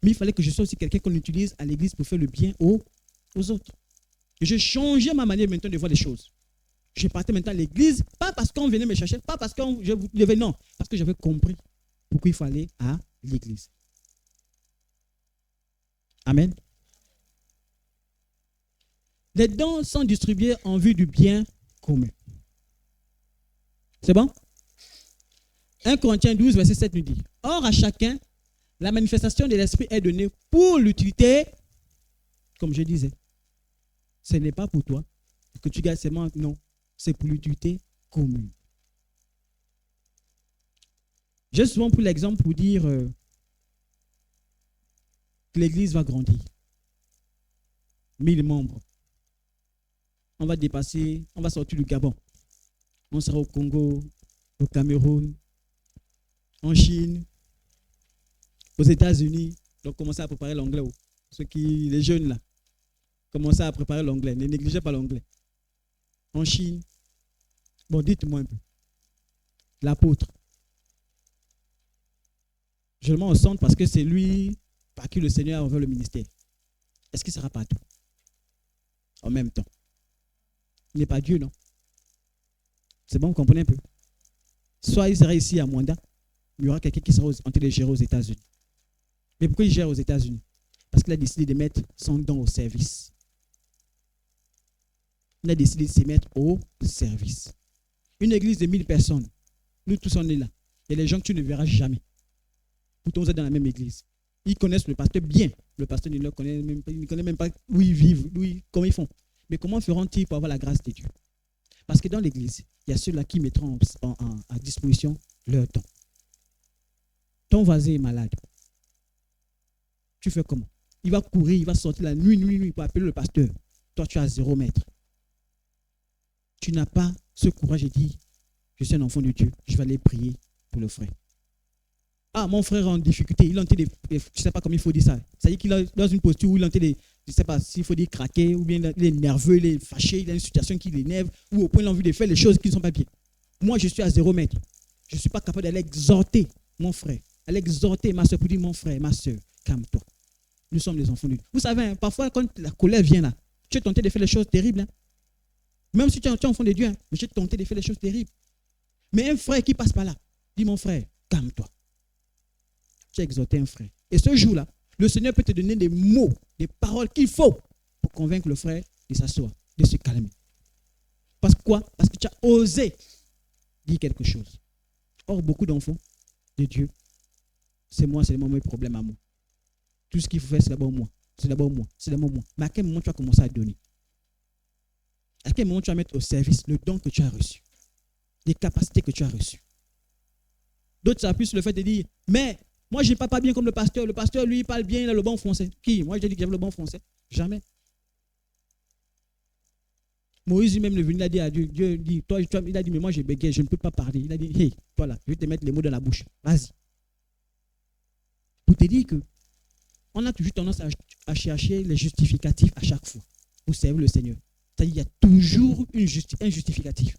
mais il fallait que je sois aussi quelqu'un qu'on utilise à l'église pour faire le bien aux autres. Et j'ai changé ma manière maintenant de voir les choses. Je partais maintenant à l'église, pas parce qu'on venait me chercher, pas parce qu'on devait, non, parce que j'avais compris pourquoi il fallait à l'église. Amen. Les dons sont distribués en vue du bien commun. C'est bon? 1 Corinthiens 12, verset 7 nous dit, « Or, à chacun, la manifestation de l'Esprit est donnée pour l'utilité, comme je disais. Ce n'est pas pour toi, que tu gagnes seulement, non, c'est pour l'utilité commune. » J'ai souvent pris l'exemple pour dire que l'Église va grandir. 1000 membres. On va dépasser, on va sortir du Gabon. On sera au Congo, au Cameroun, en Chine, aux États-Unis. Donc, commencez à préparer l'anglais. Les jeunes là, commencez à préparer l'anglais. Ne négligez pas l'anglais. En Chine. Bon, dites-moi un peu. L'apôtre. Je le mets au centre parce que c'est lui par qui le Seigneur a ouvert le ministère. Est-ce qu'il sera partout? En même temps. Il n'est pas Dieu, non? C'est bon, vous comprenez un peu? Soit il sera ici à Mwanda, il y aura quelqu'un qui sera en train de gérer aux États-Unis. Mais pourquoi il gère aux États-Unis? Parce qu'il a décidé de mettre son don au service. Il a décidé de se mettre au service. Une église de 1000 personnes, nous tous on est là. Il y a des gens que tu ne verras jamais. Pourtant, vous êtes dans la même église. Ils connaissent le pasteur bien. Le pasteur ne connaît même pas où ils vivent, comment ils font. Mais comment feront-ils pour avoir la grâce de Dieu? Parce que dans l'église, il y a ceux-là qui mettront à disposition leur temps. Ton voisin est malade. Tu fais comment? Il va courir, il va sortir la nuit pour appeler le pasteur. Toi, tu as 0 mètre. Tu n'as pas ce courage et dis, je suis un enfant de Dieu, je vais aller prier pour le frère. Ah, mon frère est en difficulté, il est en train de, je ne sais pas comment il faut dire ça. C'est-à-dire qu'il est dans une posture où il est en train de, je ne sais pas s'il faut dire craquer, ou bien il est nerveux, il est fâché, il a une situation qui l'énerve, ou au point il a envie de faire les choses qui ne sont pas bien. Moi, je suis à 0 mètre. Je ne suis pas capable d'aller exhorter mon frère, d'aller exhorter ma soeur pour dire, mon frère, ma soeur, calme-toi. Nous sommes les enfants de Dieu. Vous savez, hein, parfois, quand la colère vient là, tu es tenté de faire les choses terribles. Hein. Même si tu es enfant de Dieu, hein, mais tu es tenté de faire les choses terribles. Mais un frère qui passe par là, dis, mon frère, calme-toi. Tu as exhorté un frère. Et ce jour-là, le Seigneur peut te donner des mots, des paroles qu'il faut pour convaincre le frère de s'asseoir, de se calmer. Parce que quoi? Parce que tu as osé dire quelque chose. Or, beaucoup d'enfants de Dieu, c'est moi, c'est seulement mes problèmes à moi. Tout ce qu'il faut faire, c'est d'abord moi. C'est d'abord moi. C'est d'abord moi. Mais à quel moment tu vas commencer à donner? À quel moment tu vas mettre au service le don que tu as reçu? Les capacités que tu as reçues? D'autres s'appuient sur le fait de dire, mais moi, je ne parle pas bien comme le pasteur. Le pasteur, lui, il parle bien, il a le bon français. Qui? Moi, j'ai dit qu'il avait le bon français. Jamais. Moïse lui-même est venu, il a dit à Dieu, Dieu dit, toi, il a dit, mais moi, je bégaye, je ne peux pas parler. Il a dit, hey, toi là, je vais te mettre les mots dans la bouche. Vas-y. Pour te dire que on a toujours tendance à chercher les justificatifs à chaque fois pour servir le Seigneur. C'est-à-dire qu'il y a toujours un justificatif.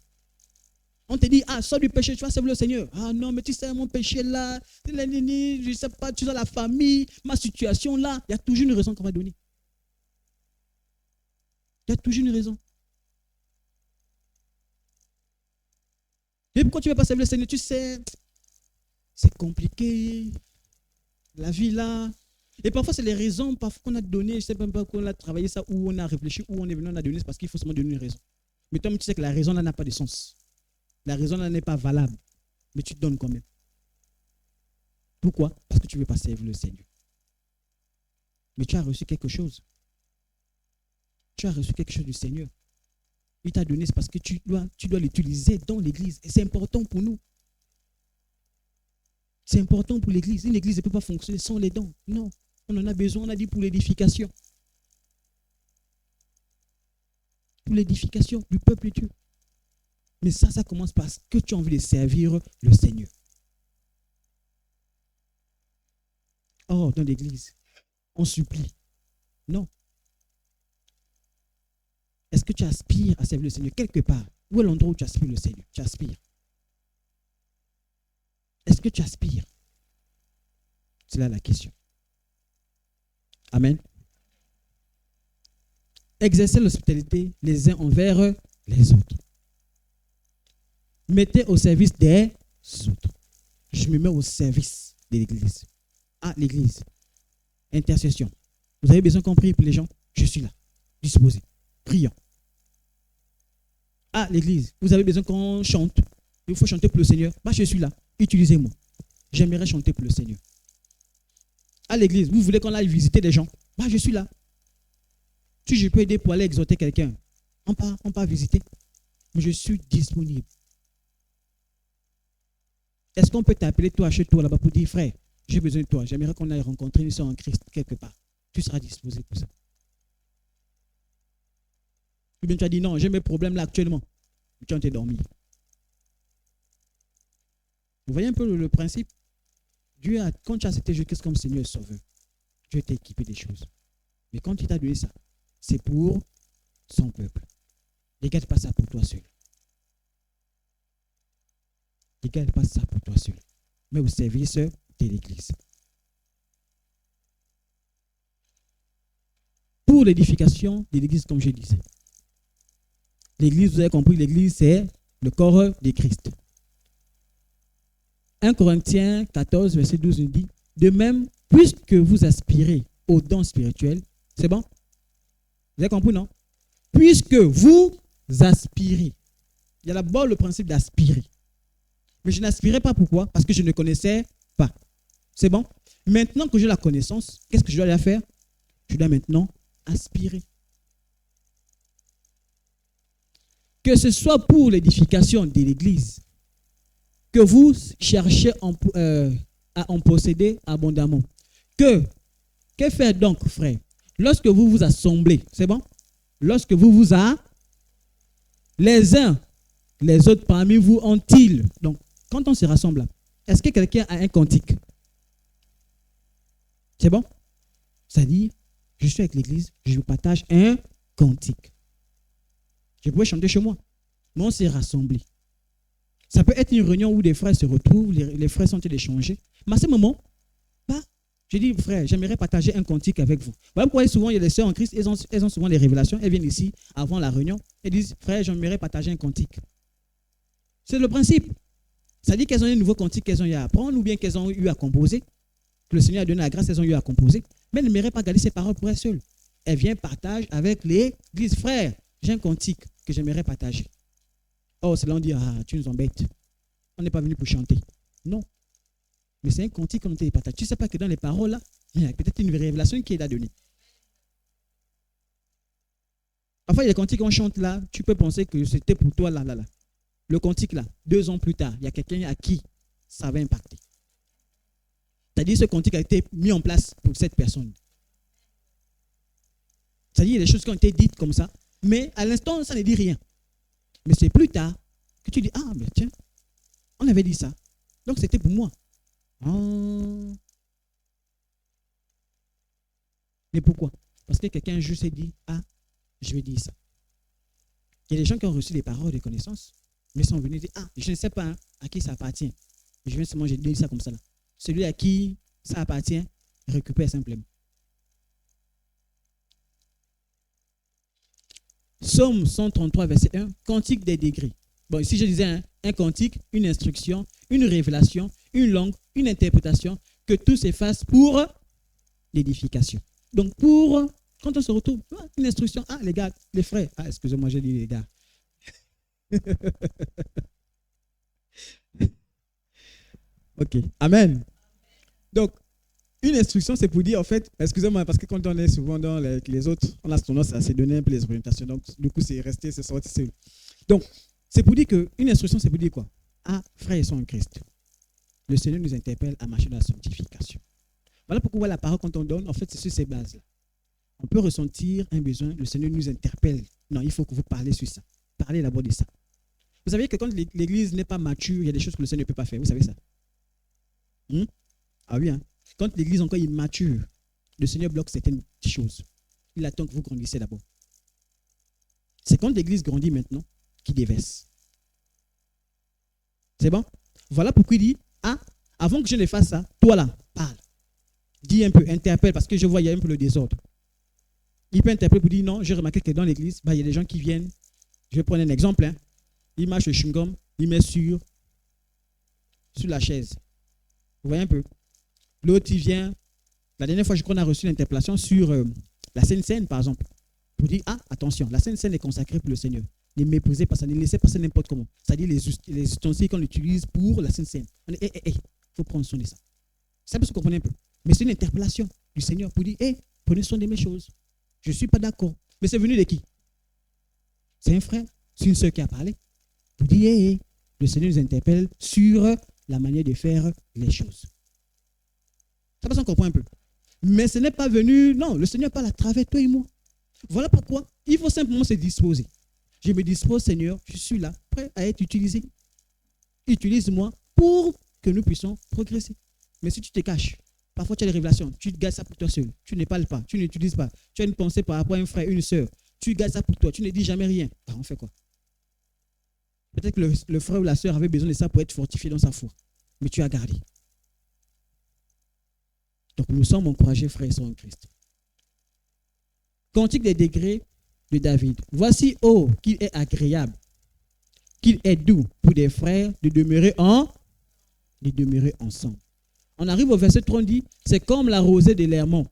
On te dit, ah, sors du péché, tu vas servir le Seigneur. Ah non, mais tu sais, mon péché là, je ne sais pas, tu sais, la famille, ma situation là. Il y a toujours une raison qu'on va donner. Il y a toujours une raison. Et pourquoi tu ne vas pas servir le Seigneur? Tu sais, c'est compliqué. La vie là. Et parfois, c'est les raisons parfois qu'on a données, je ne sais même pas qu'on a travaillé ça, ou on a réfléchi, ou on est venu, on a donné, c'est parce qu'il faut seulement donner une raison. Mais toi, tu sais que la raison là n'a pas de sens. La raison là n'est pas valable. Mais tu te donnes quand même. Pourquoi? Parce que tu ne veux pas servir le Seigneur. Mais tu as reçu quelque chose. Tu as reçu quelque chose du Seigneur. Il t'a donné, c'est parce que tu dois l'utiliser dans l'église. Et c'est important pour nous. C'est important pour l'église. Une église ne peut pas fonctionner sans les dons. Non. On en a besoin, on a dit pour l'édification. Pour l'édification du peuple de Dieu. Mais ça commence parce que tu as envie de servir le Seigneur. Or, dans l'église, on supplie. Non. Est-ce que tu aspires à servir le Seigneur quelque part? Où est l'endroit où tu aspires le Seigneur? Tu aspires. Est-ce que tu aspires? C'est là la question. Amen. Exercez l'hospitalité les uns envers les autres. Mettez au service des autres. Je me mets au service de l'église. Ah, l'église. Intercession. Vous avez besoin qu'on prie pour les gens? Je suis là, disposé. Prions. À l'église, vous avez besoin qu'on chante. Il faut chanter pour le Seigneur. Bah, je suis là. Utilisez-moi. J'aimerais chanter pour le Seigneur. À l'église, vous voulez qu'on aille visiter des gens? Bah, je suis là. Si je peux aider pour aller exhorter quelqu'un, on part visiter. Mais je suis disponible. Est-ce qu'on peut t'appeler toi chez toi là-bas pour dire, frère, j'ai besoin de toi. J'aimerais qu'on aille rencontrer une sœur en Christ quelque part. Tu seras disposé pour ça. Ou bien tu as dit non, j'ai mes problèmes là actuellement. Tu as dormi. Vous voyez un peu le principe? Dieu a, quand tu as accepté Jésus-Christ comme Seigneur et Sauveur, Dieu t'a équipé des choses. Mais quand il t'a donné ça, c'est pour son peuple. Ne garde pas ça pour toi seul. Ne garde pas ça pour toi seul. Mais au service de l'Église. Pour l'édification de l'Église, comme je disais. L'Église, vous avez compris, l'Église, c'est le corps de Christ. 1 Corinthiens 14, verset 12 nous dit, de même, puisque vous aspirez aux dons spirituels, c'est bon? Vous avez compris, non? Puisque vous aspirez. Il y a d'abord le principe d'aspirer. Mais je n'aspirais pas, pourquoi? Parce que je ne connaissais pas. C'est bon? Maintenant que j'ai la connaissance, qu'est-ce que je dois faire? Je dois maintenant aspirer. Que ce soit pour l'édification de l'Église, que vous cherchez à en posséder abondamment. Que faire donc, frère? Lorsque vous vous assemblez, c'est bon? Lorsque vous vous les uns, les autres parmi vous ont-ils? Donc, quand on se rassemble, est-ce que quelqu'un a un cantique? C'est bon? C'est-à-dire, je suis avec l'église, je vous partage un cantique. Je pourrais chanter chez moi, mais on s'est rassemblés. Ça peut être une réunion où des frères se retrouvent, les frères sont échangés. Mais à ce moment, bah, je dis, frère, j'aimerais partager un cantique avec vous. Voilà pourquoi souvent il y a des sœurs en Christ, elles ont souvent des révélations, elles viennent ici avant la réunion, elles disent, frère, j'aimerais partager un cantique. C'est le principe. Ça dit qu'elles ont un nouveau cantique qu'elles ont eu à apprendre ou bien qu'elles ont eu à composer. Que le Seigneur a donné la grâce, elles ont eu à composer. Mais elles n'aimeraient pas garder ces paroles pour elles seules. Elles viennent partager avec l'église. Frère, j'ai un cantique que j'aimerais partager. Oh, cela on dit, ah, tu nous embêtes. On n'est pas venu pour chanter. Non. Mais c'est un cantique qu'on t'a partagé. Tu ne sais pas que dans les paroles, là, il y a peut-être une révélation qui est là donnée. Parfois, il y a des cantiques qu'on chante là, tu peux penser que c'était pour toi là. Le cantique là, 2 ans plus tard, il y a quelqu'un à qui ça va impacter. C'est-à-dire ce cantique a été mis en place pour cette personne. C'est-à-dire il y a des choses qui ont été dites comme ça, mais à l'instant, ça ne dit rien. Mais c'est plus tard que tu dis, ah, mais tiens, on avait dit ça. Donc c'était pour moi. Oh. Mais pourquoi? Parce que quelqu'un juste s'est dit, ah, je vais dire ça. Il y a des gens qui ont reçu des paroles de connaissance, mais sont venus dire, ah, je ne sais pas hein, à qui ça appartient. Je viens seulement, j'ai dit ça comme ça là. Celui à qui ça appartient, récupère simplement. Psaume 133, verset 1, cantique des degrés. Bon, ici je disais un cantique, une instruction, une révélation, une langue, une interprétation, que tout s'efface pour l'édification. Donc quand on se retrouve, une instruction, ah les gars, les frères, ah excusez-moi, j'ai dit les gars. Ok, amen. Donc, une instruction, c'est pour dire, en fait, excusez-moi, parce que quand on est souvent dans les autres, on a tendance à se donner un peu les orientations. Donc, du coup, c'est resté, c'est sorti. Donc, c'est pour dire qu'une instruction, c'est pour dire quoi? Ah, frères et sœurs en Christ, le Seigneur nous interpelle à marcher dans la sanctification. Voilà pourquoi la parole, quand on donne, en fait, c'est sur ces bases-là. On peut ressentir un besoin, le Seigneur nous interpelle. Non, il faut que vous parlez sur ça. Parlez d'abord de ça. Vous savez que quand l'église n'est pas mature, il y a des choses que le Seigneur ne peut pas faire. Vous savez ça? Ah oui, hein? Quand l'église encore est mature, le Seigneur bloque certaines choses. Il attend que vous grandissiez d'abord. C'est quand l'église grandit maintenant qu'il déverse. C'est bon? Voilà pourquoi il dit, ah, avant que je ne fasse ça, toi là, parle. Dis un peu, interpelle, parce que je vois, il y a un peu le désordre. Il peut interpeller pour dire, non, j'ai remarqué que dans l'église, il y a des gens qui viennent, je vais prendre un exemple, hein. Il marche le chewing-gum, il met sur la chaise. Vous voyez un peu? L'autre, il vient, La dernière fois, je crois qu'on a reçu une interpellation sur la Sainte Seine, par exemple. Pour dire, attention, la Sainte Seine est consacrée pour le Seigneur. Ne méprisez pas ça, ne laissez pas ça n'importe comment. C'est-à-dire les ustensiles qu'on utilise pour la Sainte Seine. Il faut prendre soin de ça. Ça peut se comprendre un peu. Mais c'est une interpellation du Seigneur pour dire, prenez soin de mes choses. Je ne suis pas d'accord. Mais c'est venu de qui? C'est un frère, c'est une sœur qui a parlé. Pour dire, le Seigneur nous interpelle sur la manière de faire les choses. Ça peut se comprendre un peu. Mais ce n'est pas venu, non, le Seigneur parle à travers toi et moi. Voilà pourquoi il faut simplement se disposer. Je me dispose, Seigneur, je suis là, prêt à être utilisé. Utilise-moi pour que nous puissions progresser. Mais si tu te caches, parfois tu as des révélations, tu gardes ça pour toi seul, tu ne parles pas, tu n'utilises pas, tu as une pensée par rapport à un frère, une soeur, tu gardes ça pour toi, tu ne dis jamais rien. On fait quoi? Peut-être que le frère ou la soeur avait besoin de ça pour être fortifié dans sa foi, mais tu as gardé. Donc nous sommes encouragés, frères et sœurs en Christ. Cantique des degrés de David. Voici, qu'il est agréable, qu'il est doux pour des frères de demeurer ensemble. On arrive au verset 30, dit, c'est comme la rosée de l'Hermon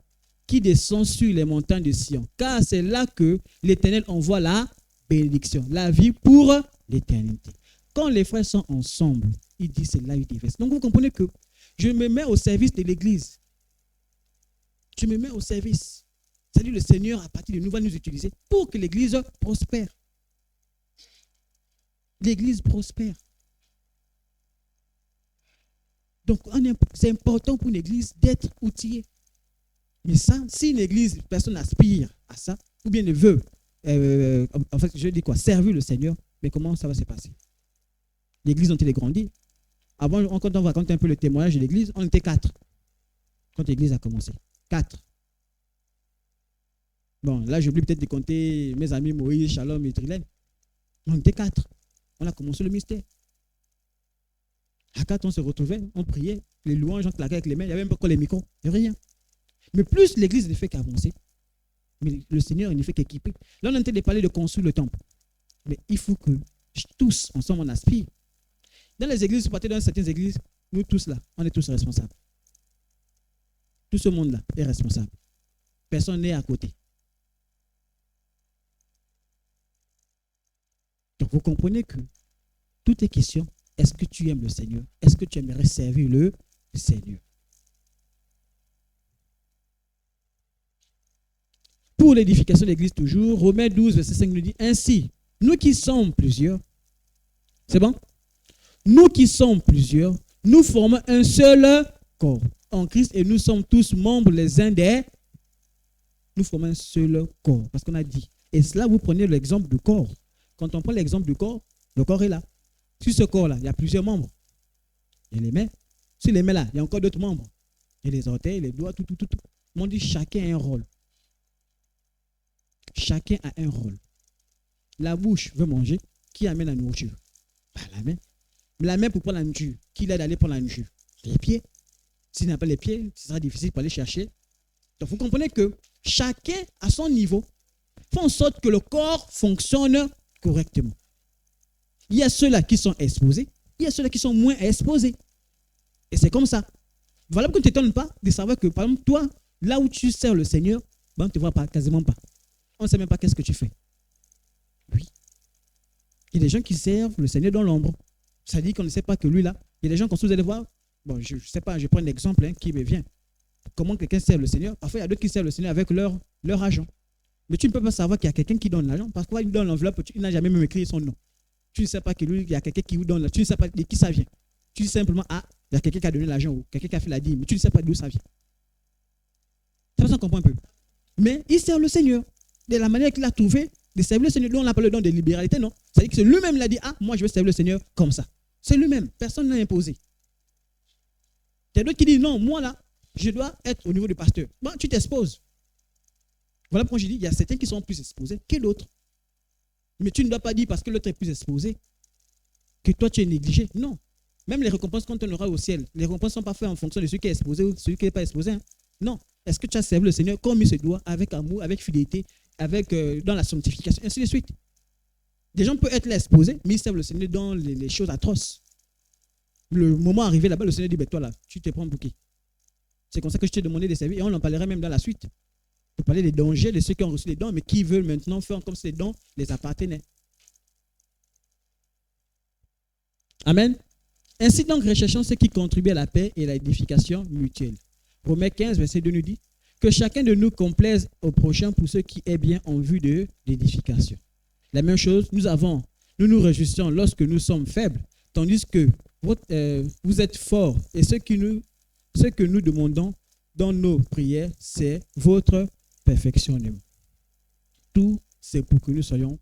qui descend sur les montagnes de Sion, car c'est là que l'Éternel envoie la bénédiction, la vie pour l'éternité. Quand les frères sont ensemble, il dit c'est là où il déverse. Donc vous comprenez que je me mets au service de l'Église. Je me mets au service. C'est-à-dire le Seigneur, à partir de nous, va nous utiliser pour que l'Église prospère. L'Église prospère. Donc, c'est important pour une Église d'être outillée. Mais ça, si une Église, personne n'aspire à ça, ou bien ne veut, en fait, je dis quoi, servir le Seigneur, mais comment ça va se passer? L'Église ont-ils grandi? Avant, quand on va raconter un peu le témoignage de l'Église, on était 4. Quand l'Église a commencé. 4. Bon, là, j'oublie peut-être de compter mes amis Moïse, Shalom et Trilène. On était 4. On a commencé le mystère. À 4, on se retrouvait, on priait, les louanges, on claquait avec les mains, il n'y avait même pas encore les micros, il n'y avait rien. Mais plus l'Église ne fait qu'avancer, mais le Seigneur il ne fait qu'équiper. Là, on est en train de parler de construire le temple. Mais il faut que tous, ensemble, on aspire. Dans les églises, vous partez dans certaines églises, nous tous là, on est tous responsables. Tout ce monde-là est responsable. Personne n'est à côté. Donc, vous comprenez que tout est question. Est-ce que tu aimes le Seigneur? Est-ce que tu aimerais servir le Seigneur? Pour l'édification de l'Église toujours, Romains 12, verset 5 nous dit, ainsi, nous qui sommes plusieurs, c'est bon? Nous qui sommes plusieurs, nous formons un seul corps en Christ et nous sommes tous membres les uns des... Nous formons un seul corps, parce qu'on a dit. Et cela, vous prenez l'exemple du corps. Quand on prend l'exemple du corps, le corps est là. Sur ce corps-là, il y a plusieurs membres. Il y a les mains. Sur les mains-là, il y a encore d'autres membres. Il y a les orteils, les doigts, tout. On dit chacun a un rôle. Chacun a un rôle. La bouche veut manger. Qui amène la nourriture? La main. La main pour prendre la nourriture. Qui l'aide à aller prendre la nourriture? Les pieds. S'il n'a pas les pieds, ce sera difficile pour aller chercher. Donc vous comprenez que chacun à son niveau fait en sorte que le corps fonctionne correctement. Il y a ceux-là qui sont exposés, il y a ceux-là qui sont moins exposés. Et c'est comme ça. Voilà pourquoi tu ne t'étonnes pas de savoir que, par exemple, toi, là où tu sers le Seigneur, on ne te voit pas, quasiment pas. On ne sait même pas qu'est-ce que tu fais. Oui. Il y a des gens qui servent le Seigneur dans l'ombre. Ça dit qu'on ne sait pas que lui, là, il y a des gens, quand vous allez voir, bon, je ne sais pas, je prends un exemple qui me vient. Comment quelqu'un sert le Seigneur? Parfois, il y a d'autres qui servent le Seigneur avec leur argent. Mais tu ne peux pas savoir qu'il y a quelqu'un qui donne l'argent. Parce qu'il donne l'enveloppe, il n'a jamais même écrit son nom. Tu ne sais pas qu'il y a quelqu'un qui vous donne l'argent. Tu ne sais pas de qui ça vient. Tu dis simplement, il y a quelqu'un qui a donné l'argent ou quelqu'un qui a fait la dîme. Mais tu ne sais pas d'où ça vient. Ça on comprend un peu. Mais il sert le Seigneur. De la manière qu'il a trouvé de servir le Seigneur. Nous, on appelle le don de libéralité, non? C'est-à-dire que c'est lui-même qui a dit, moi, je vais servir le Seigneur comme ça. C'est lui-même. Personne ne l'a imposé. Il y a d'autres qui disent, non, moi, là, je dois être au niveau du pasteur. Bon, tu t'exposes. Voilà pourquoi je dis, il y a certains qui sont plus exposés que d'autres. Mais tu ne dois pas dire parce que l'autre est plus exposé que toi tu es négligé. Non. Même les récompenses qu'on aura au ciel, les récompenses ne sont pas faites en fonction de celui qui est exposé ou de celui qui n'est pas exposé. Hein. Non. Est-ce que tu as servi le Seigneur comme il se doit, avec amour, avec fidélité, avec, dans la sanctification, ainsi de suite. Des gens peuvent être là exposés, mais ils servent le Seigneur dans les choses atroces. Le moment arrivé là-bas, le Seigneur dit, toi là, tu te prends pour qui? C'est comme ça que je t'ai demandé de servir. Et on en parlera même dans la suite. Pour parler des dangers de ceux qui ont reçu les dons, mais qui veulent maintenant faire comme si les dons les appartenaient. Amen. Ainsi donc, recherchons ce qui contribue à la paix et à l'édification mutuelle. Romains 15, verset 2 nous dit que chacun de nous complaise au prochain pour ce qui est bien en vue de l'édification. La même chose, nous nous réjouissons lorsque nous sommes faibles, tandis que vous êtes forts. Et ce que nous demandons dans nos prières, c'est votre perfectionnement. Tout, c'est pour que nous soyons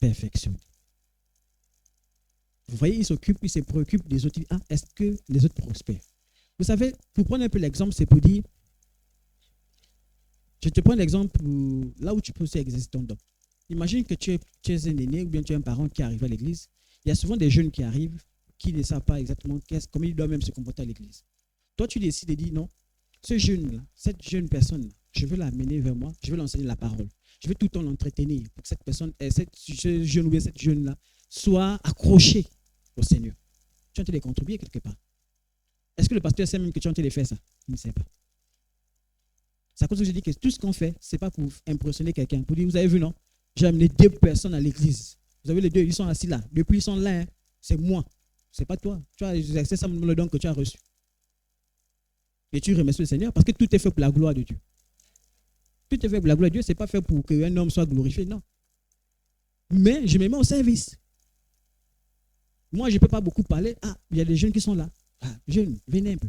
perfectionnés. Vous voyez, il se préoccupe des autres. Ah, est-ce que les autres prospèrent? Vous savez, pour prendre un peu l'exemple, c'est pour dire, je te prends l'exemple là où tu peux aussi exercer ton don. Imagine que tu es un aîné ou bien tu es un parent qui arrive à l'église. Il y a souvent des jeunes qui arrivent qui ne savent pas exactement comment ils doivent même se comporter à l'église. Toi, tu décides de dire non, ce jeune-là, cette jeune personne-là, je veux l'amener vers moi, je veux l'enseigner la parole. Je veux tout le temps l'entretenir pour que cette personne, ce jeune ou bien cette jeune-là, soit accroché au Seigneur. Tu es en train de contribuer quelque part. Est-ce que le pasteur sait même que tu es en train de faire ça? Il ne sait pas. C'est à cause que je dis que tout ce qu'on fait, ce n'est pas pour impressionner quelqu'un. Pour dire, vous avez vu, non? J'ai amené 2 personnes à l'église. Vous avez les 2, ils sont assis là. Depuis, ils sont là. Hein. C'est moi. Ce n'est pas toi. Tu as exercé ça le don que tu as reçu. Et tu remercies le Seigneur parce que tout est fait pour la gloire de Dieu. Tout est fait pour la gloire de Dieu. Ce n'est pas fait pour qu'un homme soit glorifié, non. Mais je me mets au service. Moi, je ne peux pas beaucoup parler. Ah, il y a des jeunes qui sont là. Ah, jeunes, venez un peu.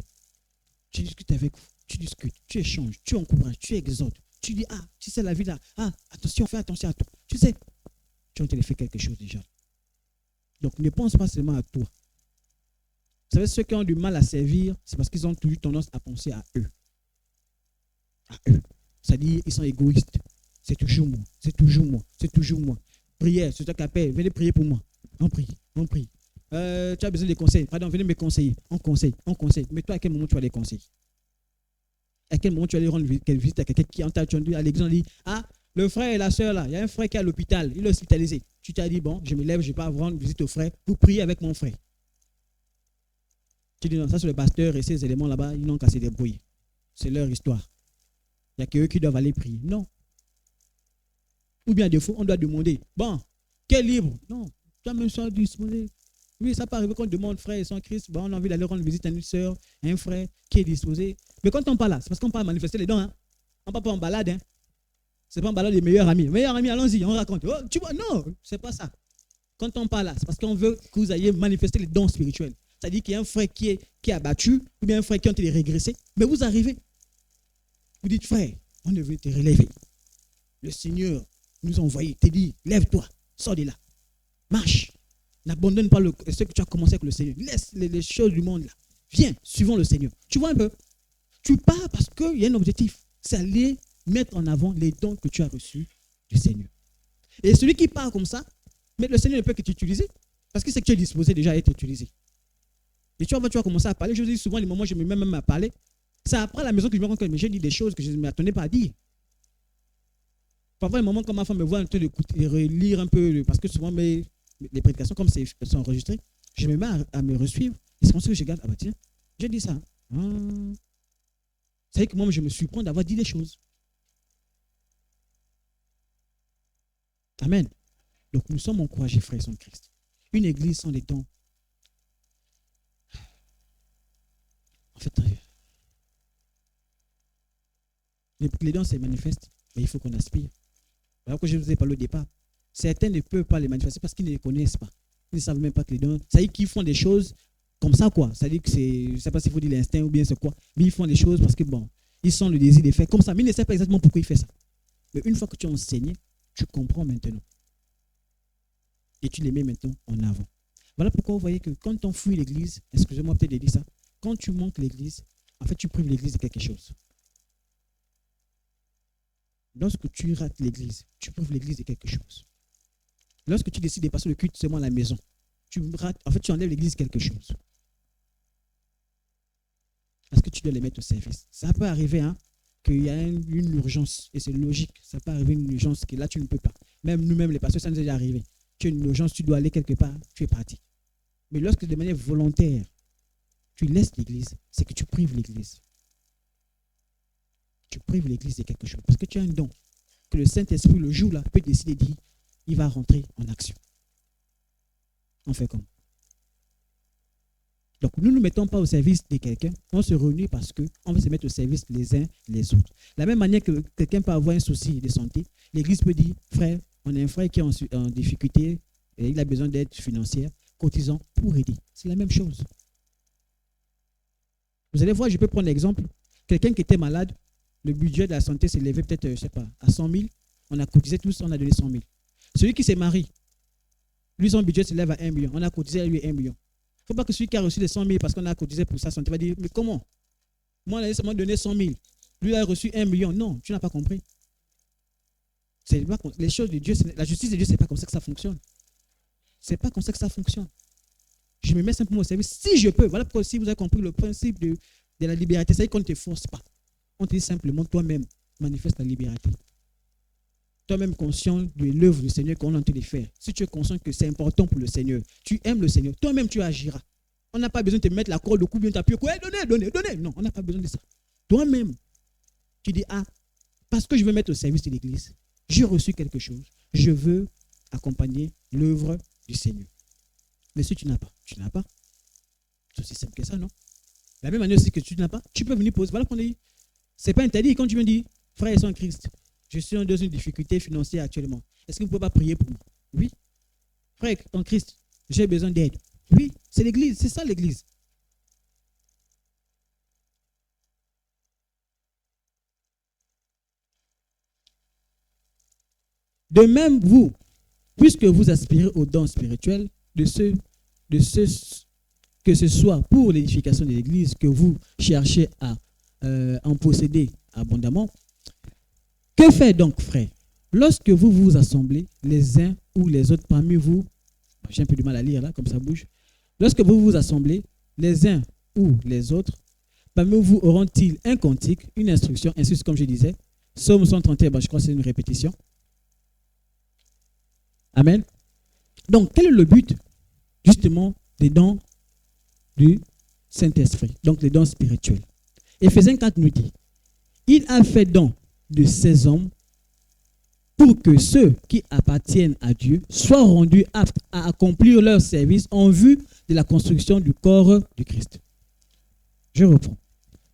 Tu discutes avec vous. Tu discutes, tu échanges, tu encourages, tu exhortes. Tu dis, ah, tu sais la vie là. Ah, attention, fais attention à toi. Tu sais, tu es en train de faire quelque chose déjà. Donc, ne pense pas seulement à toi. Vous savez, ceux qui ont du mal à servir, c'est parce qu'ils ont toujours tendance à penser à eux. À eux. C'est-à-dire, ils sont égoïstes. C'est toujours moi, c'est toujours moi, c'est toujours moi. Prière, c'est toi qui appelle, venez prier pour moi. On prie, on prie. Tu as besoin de conseils. Pardon, venez me conseiller. On conseille, on conseille. Mais toi, à quel moment tu vas les conseiller? À quel moment tu vas aller rendre visite à quelqu'un qui entendu à l'exemple dit, ah, le frère et la soeur là, il y a un frère qui est à l'hôpital, il est hospitalisé. Tu t'as dit, bon, je me lève, je ne vais pas rendre visite au frère pour prier avec mon frère. Tu dis, non, ça c'est le pasteur et ces éléments là-bas, ils n'ont qu'à se débrouiller. C'est leur histoire. Il n'y a qu'eux qui doivent aller prier. Non. Ou bien, des fois, on doit demander, bon, quel libre? Non, toi-même sois disposé. Oui, ça peut arriver qu'on demande frère et son Christ, bon, on a envie d'aller rendre visite à une soeur, à un frère qui est disposé. Mais quand on parle là, c'est parce qu'on parle manifester les dons. Hein. On ne parle pas en balade. Hein. Ce n'est pas en balade des meilleurs amis. Meilleurs amis, allons-y, on raconte. Oh, tu vois, non, ce n'est pas ça. Quand on parle là, c'est parce qu'on veut que vous ayez manifesté les dons spirituels. C'est-à-dire qu'il y a un frère qui est abattu, ou bien un frère qui a été régressé. Mais vous arrivez. Vous dites, frère, on veut te relever. Le Seigneur nous a envoyé, te dit, lève-toi, sors de là, marche. N'abandonne pas ce que tu as commencé avec le Seigneur. Laisse les choses du monde là. Viens, suivons le Seigneur. Tu vois un peu? Tu pars parce qu'il y a un objectif. C'est aller mettre en avant les dons que tu as reçus du Seigneur. Et celui qui part comme ça, mais le Seigneur ne peut que t'utiliser parce que c'est que tu es disposé déjà à être utilisé. Et tu vas commencer à parler. Je dis souvent, les moments où je me mets même à parler, c'est après à la maison que je me rends compte que j'ai dit des choses que je ne m'attendais pas à dire. Parfois, les moments quand ma femme me voit en train de relire un peu, parce que souvent les prédications, comme sont enregistrées, je me mets à me resuivre. Et c'est comme ça que je regarde, ah bah tiens, j'ai dit ça. C'est vrai que moi, je me surprends d'avoir dit des choses. Amen. Donc, nous sommes encouragés, frères et sœurs de Christ. Une église sans les dons. En fait, les dons se manifestent, mais il faut qu'on aspire. Voilà que je vous ai parlé au départ. Certains ne peuvent pas les manifester parce qu'ils ne les connaissent pas. Ils ne savent même pas que les dons. Ça veut dire qu'ils font des choses comme ça, quoi. Ça veut dire que c'est, je ne sais pas s'il faut dire l'instinct ou bien c'est quoi. Mais ils font des choses parce que, bon, ils sont le désir de faire comme ça. Mais ils ne savent pas exactement pourquoi ils font ça. Mais une fois que tu as enseigné, tu comprends maintenant. Et tu les mets maintenant en avant. Voilà pourquoi vous voyez que quand on fuit l'église, excusez-moi peut-être de dire ça, quand tu manques l'église, en fait, tu prives l'église de quelque chose. Lorsque tu rates l'église, tu prives l'église de quelque chose. Lorsque tu décides de passer le culte seulement à la maison, tu enlèves l'église de quelque chose. Parce que tu dois les mettre au service. Ça peut arriver qu'il y a une urgence, et c'est logique. Ça peut arriver une urgence que là, tu ne peux pas. Même nous-mêmes, les pasteurs, ça nous est déjà arrivé. Tu as une urgence, tu dois aller quelque part, tu es parti. Mais lorsque de manière volontaire, tu laisses l'église, c'est que tu prives l'église. tu prives l'église de quelque chose. Parce que tu as un don. Que le Saint-Esprit, le jour là, peut décider de dire, il va rentrer en action. On fait comme. Donc, nous ne nous mettons pas au service de quelqu'un. On se réunit parce qu'on veut se mettre au service les uns les autres. De la même manière que quelqu'un peut avoir un souci de santé, l'église peut dire, frère, on a un frère qui est en difficulté et il a besoin d'aide financière, cotisons pour aider. C'est la même chose. Vous allez voir, je peux prendre l'exemple. Quelqu'un qui était malade, le budget de la santé s'est élevé peut-être, je ne sais pas, à 100 000. On a cotisé tous, on a donné 100 000. Celui qui s'est marié, lui, son budget s'élève à 1 million. On a cotisé à lui 1 million. Il ne faut pas que celui qui a reçu les 100 000 parce qu'on a cotisé pour sa santé va dire, mais comment? Moi, on a seulement donné 100 000. Lui a reçu 1 million. Non, tu n'as pas compris. C'est pas, les choses de Dieu, la justice de Dieu, ce n'est pas comme ça que ça fonctionne. Ce n'est pas comme ça que ça fonctionne. Je me mets simplement au service si je peux. Voilà pourquoi si vous avez compris le principe de la liberté, c'est qu'on ne te force pas. On te dit simplement, toi-même, manifeste la liberté. Toi-même conscient de l'œuvre du Seigneur qu'on est en train de faire. Si tu es conscient que c'est important pour le Seigneur, tu aimes le Seigneur, toi-même tu agiras. On n'a pas besoin de te mettre la corde au cou, bien t'appuyer, donnez. Non, on n'a pas besoin de ça. Toi-même, tu dis, parce que je veux mettre au service de l'Église, j'ai reçu quelque chose, je veux accompagner l'œuvre du Seigneur. Mais si tu n'as pas, tu n'as pas. C'est aussi simple que ça, non? La même manière aussi que tu n'as pas, tu peux venir poser. Voilà qu'on dit, c'est pas interdit quand tu me dis, frère et sœur en Christ, je suis dans une difficulté financière actuellement. Est-ce que vous ne pouvez pas prier pour moi? Oui. Frère en Christ, j'ai besoin d'aide. Oui, c'est l'église, c'est ça l'église. De même, vous, puisque vous aspirez aux dons spirituels, que ce soit pour l'édification de l'église que vous cherchez à en posséder abondamment, que fait donc, frère? Lorsque vous vous assemblez, les uns ou les autres parmi vous, j'ai un peu du mal à lire là, comme ça bouge. Lorsque vous vous assemblez, les uns ou les autres, parmi vous auront-ils un cantique, une instruction, ainsi comme je disais, Psaume 131, je crois que c'est une répétition. Amen. Donc, quel est le but, justement, des dons du Saint-Esprit, donc les dons spirituels? Éphésiens 4 nous dit, il a fait don de ces hommes pour que ceux qui appartiennent à Dieu soient rendus aptes à accomplir leur service en vue de la construction du corps du Christ. Je reprends.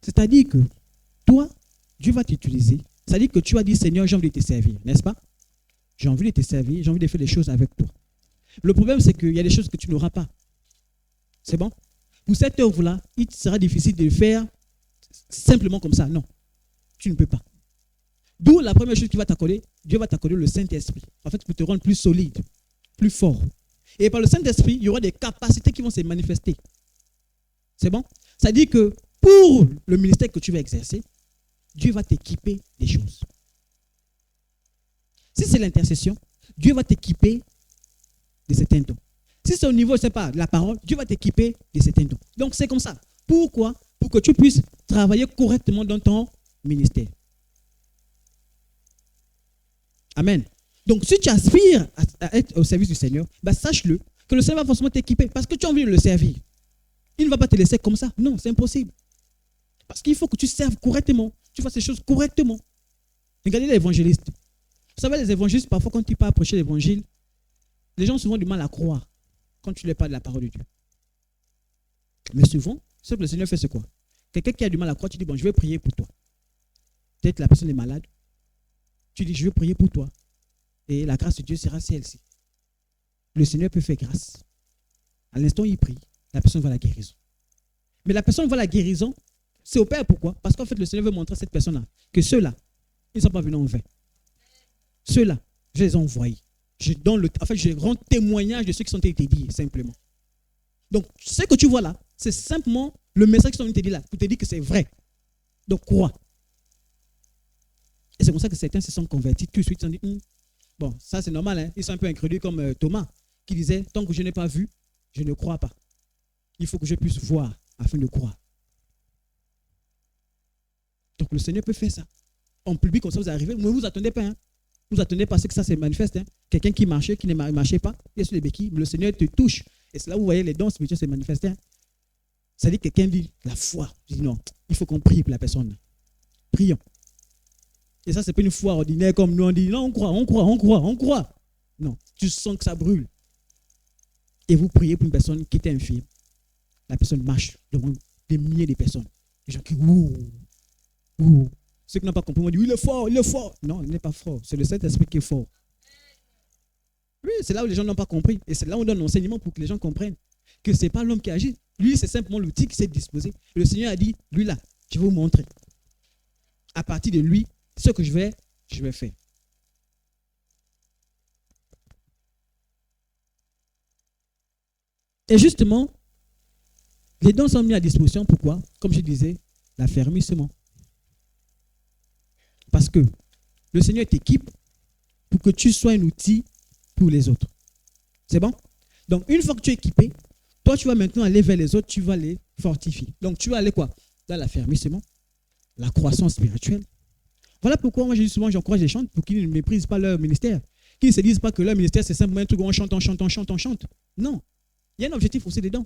C'est-à-dire que toi, Dieu va t'utiliser. C'est-à-dire que tu vas dire, Seigneur, j'ai envie de te servir, n'est-ce pas? J'ai envie de te servir, j'ai envie de faire des choses avec toi. Le problème, c'est qu'il y a des choses que tu n'auras pas. C'est bon? Pour cette œuvre-là, il sera difficile de le faire simplement comme ça. Non, tu ne peux pas. D'où la première chose qu'il va t'accorder, Dieu va t'accorder le Saint-Esprit. En fait, pour te rendre plus solide, plus fort. Et par le Saint-Esprit, il y aura des capacités qui vont se manifester. C'est bon? C'est-à-dire que pour le ministère que tu vas exercer, Dieu va t'équiper des choses. Si c'est l'intercession, Dieu va t'équiper de certains dons. Si c'est au niveau, je ne sais pas, de la parole, Dieu va t'équiper de certains dons. Donc c'est comme ça. Pourquoi? Pour que tu puisses travailler correctement dans ton ministère. Amen. Donc, si tu aspires à être au service du Seigneur, sache-le que le Seigneur va forcément t'équiper parce que tu as envie de le servir. Il ne va pas te laisser comme ça. Non, c'est impossible. Parce qu'il faut que tu serves correctement. Tu fasses les choses correctement. Regardez les évangélistes. Vous savez, les évangélistes, parfois, quand tu pars approcher l'évangile, les gens ont souvent du mal à croire quand tu leur parles de la parole de Dieu. Mais souvent, ce que le Seigneur fait, c'est quoi? Quelqu'un qui a du mal à croire, tu dis, bon, je vais prier pour toi. Peut-être la personne est malade. Tu dis, je vais prier pour toi. Et la grâce de Dieu sera celle-ci. Le Seigneur peut faire grâce. À l'instant où il prie, la personne va à la guérison. Mais la personne va à la guérison, c'est au Père. Pourquoi? Parce qu'en fait, le Seigneur veut montrer à cette personne-là que ceux-là, ils ne sont pas venus en vain. Ceux-là, je les ai envoyés. Je rends témoignage de ceux qui sont été dits, simplement. Donc, ce que tu vois là, c'est simplement le message qui sont été dit là, pour te dire que c'est vrai. Donc, crois. Et c'est comme ça que certains se sont convertis tout de suite. Ils se sont dit, bon, ça c'est normal, hein? Ils sont un peu incrédules comme Thomas, qui disait, tant que je n'ai pas vu, je ne crois pas. Il faut que je puisse voir afin de croire. Donc le Seigneur peut faire ça. En public, comme ça, vous arrivez, mais vous ne vous attendez pas. Hein? Vous ne vous attendez pas à ce que ça se manifeste. Hein? Quelqu'un qui marchait, qui ne marchait pas, il est sur les béquilles, mais le Seigneur te touche. Et c'est là où vous voyez les dons spirituels se manifester. Hein? Ça dit que quelqu'un dit la foi. Je dis non, il faut qu'on prie pour la personne. Prions. Et ça, c'est pas une foi ordinaire comme nous, on dit, non, on croit, on croit, on croit, on croit. Non, tu sens que ça brûle. Et vous priez pour une personne qui était infirme. La personne marche devant des milliers de personnes. Les gens qui, ouh, ouh. Ceux qui n'ont pas compris, on dit, oui, il est fort, il est fort. Non, il n'est pas fort. C'est le Saint-Esprit qui est fort. Oui, c'est là où les gens n'ont pas compris. Et c'est là où on donne l'enseignement pour que les gens comprennent que ce n'est pas l'homme qui agit. Lui, c'est simplement l'outil qui s'est disposé. Et le Seigneur a dit, lui là, je vais vous montrer. À partir de lui, ce que je vais faire. Et justement, les dons sont mis à disposition. Pourquoi? Comme je disais, l'affermissement. Parce que le Seigneur t'équipe pour que tu sois un outil pour les autres. C'est bon? Donc, une fois que tu es équipé, toi, tu vas maintenant aller vers les autres, tu vas les fortifier. Donc, tu vas aller quoi? Dans l'affermissement, la croissance spirituelle. Voilà pourquoi moi, je dis souvent, j'encourage les chants pour qu'ils ne méprisent pas leur ministère. Qu'ils ne se disent pas que leur ministère, c'est simplement un truc où on chante, on chante, on chante, on chante. Non. Il y a un objectif aussi dedans.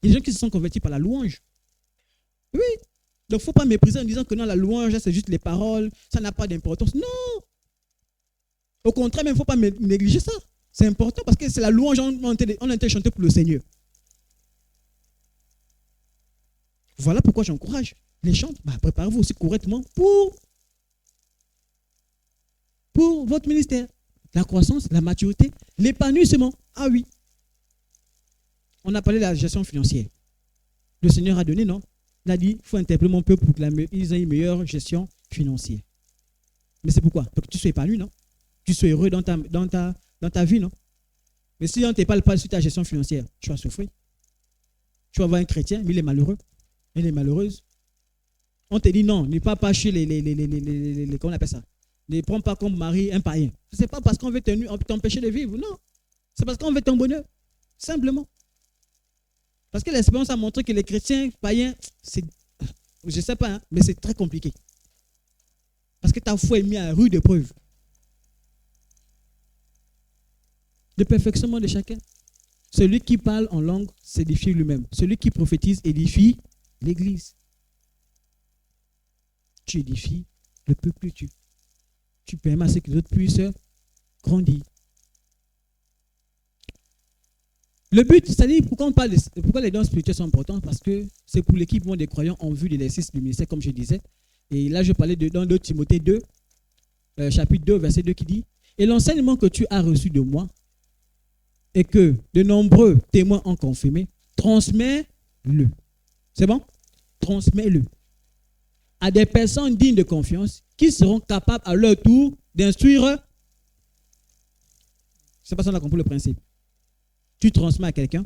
Il y a des gens qui se sont convertis par la louange. Oui. Donc, il ne faut pas mépriser en disant que non, la louange, c'est juste les paroles, ça n'a pas d'importance. Non. Au contraire, il ne faut pas négliger ça. C'est important parce que c'est la louange, on a été chanté pour le Seigneur. Voilà pourquoi j'encourage les chants. Préparez-vous aussi correctement pour votre ministère. La croissance, la maturité, l'épanouissement. Ah oui. On a parlé de la gestion financière. Le Seigneur a donné, non? Il a dit, il faut interpeller mon peuple pour qu'ils aient une meilleure gestion financière. Mais c'est pourquoi? Pour que tu sois épanoui, non? Tu sois heureux dans ta vie, non? Mais si on ne te parle pas sur ta gestion financière, tu vas souffrir. Tu vas voir un chrétien, mais il est malheureux. Elle est malheureuse. On te dit non, ne pas chez comment on appelle ça? Ne prends pas comme mari un païen. Ce n'est pas parce qu'on veut t'empêcher de vivre, non. C'est parce qu'on veut ton bonheur. Simplement. Parce que l'expérience a montré que les chrétiens païens, je ne sais pas, hein, mais c'est très compliqué. Parce que ta foi est mise à rude épreuve. Le perfectionnement de chacun. Celui qui parle en langue s'édifie lui-même. Celui qui prophétise édifie l'Église. Tu édifies le peuple, tu permets à ce que les autres puissent grandir. Le but, c'est-à-dire pourquoi les dons spirituels sont importants? Parce que c'est pour l'équipement des croyants en vue de l'exercice du ministère, comme je disais. Et là, je parlais dans 2 Timothée 2, chapitre 2, verset 2, qui dit, « Et l'enseignement que tu as reçu de moi, et que de nombreux témoins ont confirmé, transmets-le. » C'est bon? Transmets-le à des personnes dignes de confiance qui seront capables à leur tour d'instruire. Je ne sais pas si on a compris le principe. Tu transmets à quelqu'un,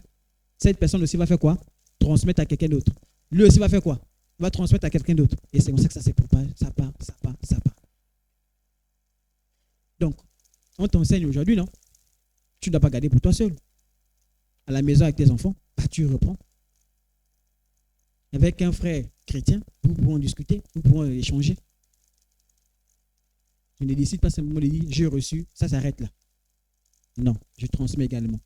cette personne aussi va faire quoi? Transmettre à quelqu'un d'autre. Lui aussi va faire quoi? Va transmettre à quelqu'un d'autre. Et c'est comme ça que ça se propage, ça part. Donc, on t'enseigne aujourd'hui, non? Tu ne dois pas garder pour toi seul. À la maison avec tes enfants, tu reprends. Avec un frère chrétien, vous pouvez en discuter, vous pouvez échanger. Je ne décide pas simplement de dire, j'ai reçu, ça s'arrête là. Non, je transmets également.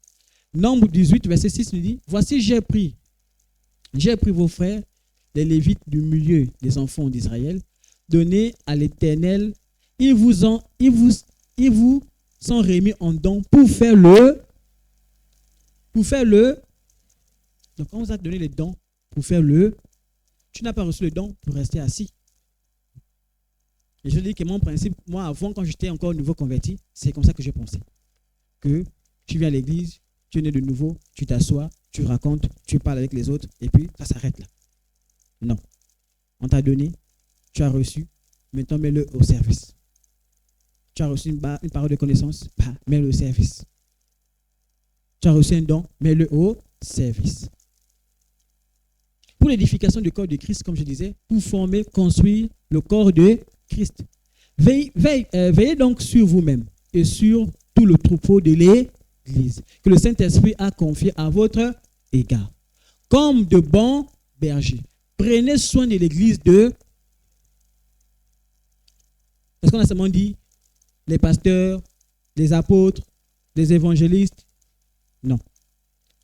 Nombre 18, verset 6 nous dit, voici j'ai pris vos frères, les Lévites du milieu des enfants d'Israël, donnés à l'Éternel, ils vous sont remis en don pour faire le. Donc on vous a donné les dons pour faire le. Tu n'as pas reçu le don pour rester assis. Et je dis que mon principe, moi avant quand j'étais encore nouveau converti, c'est comme ça que j'ai pensé. Que tu viens à l'église, tu es né de nouveau, tu t'assois, tu racontes, tu parles avec les autres, et puis ça s'arrête là. Non. On t'a donné, tu as reçu, maintenant mets-le au service. Tu as reçu une parole de connaissance, mets-le au service. Tu as reçu un don, mets-le au service. Pour l'édification du corps de Christ, comme je disais, pour former, construire le corps de Christ. Veillez donc sur vous-même et sur tout le troupeau de l'Église que le Saint-Esprit a confié à votre égard. Comme de bons bergers, prenez soin de l'Église de... Est-ce qu'on a seulement dit les pasteurs, les apôtres, les évangélistes? Non.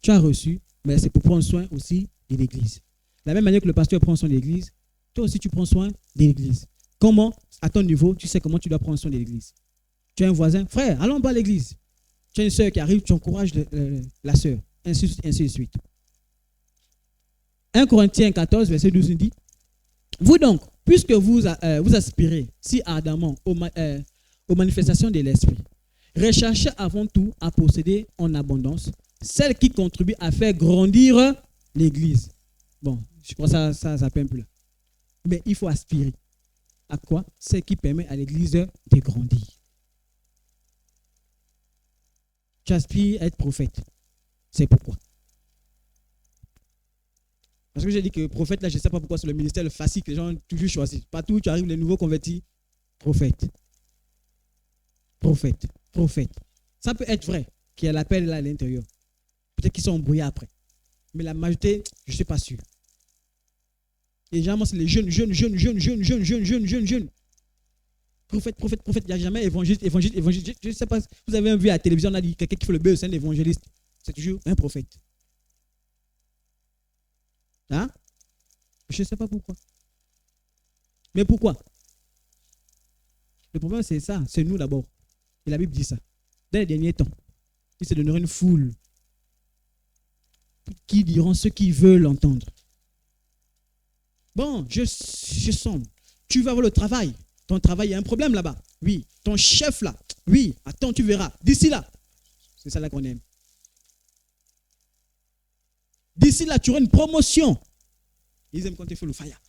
Tu as reçu, mais c'est pour prendre soin aussi de l'Église. De la même manière que le pasteur prend soin de l'Église, toi aussi tu prends soin de l'Église. Comment, à ton niveau, tu sais comment tu dois prendre soin de l'église. Tu as un voisin, frère, allons pas à l'église. Tu as une soeur qui arrive, tu encourages la soeur, ainsi de suite. 1 Corinthiens 14, verset 12 nous dit, vous donc, puisque vous aspirez si ardemment aux manifestations de l'esprit, recherchez avant tout à posséder en abondance celle qui contribue à faire grandir l'église. Bon, je crois que ça peut un peu là. Mais il faut aspirer à quoi? Celle qui permet à l'église de grandir. Tu aspires à être prophète. C'est pourquoi. Parce que j'ai dit que prophète, là, je ne sais pas pourquoi c'est le ministère facile que les gens ont toujours choisi. Partout où tu arrives, les nouveaux convertis, prophète. Prophète. Prophète. Ça peut être vrai qu'il y a l'appel là à l'intérieur. Peut-être qu'ils sont embrouillés après. Mais la majorité, je ne suis pas sûr. Et généralement, c'est les jeunes. Prophète. Il n'y a jamais évangéliste. Je ne sais pas, vous avez vu à la télévision, on a dit quelqu'un qui fait le buzz, c'est un évangéliste. C'est toujours un prophète. Hein? Je ne sais pas pourquoi. Mais pourquoi? Le problème, c'est ça. C'est nous d'abord. Et la Bible dit ça. Dans les derniers temps, il se donnera une foule qui diront ce qu'ils veulent entendre. Bon, je sens. Tu vas avoir le travail. Ton travail, il y a un problème là-bas. Oui. Ton chef là. Oui. Attends, tu verras. D'ici là. C'est ça là qu'on aime. D'ici là, tu auras une promotion. Ils aiment quand tu fais le fire.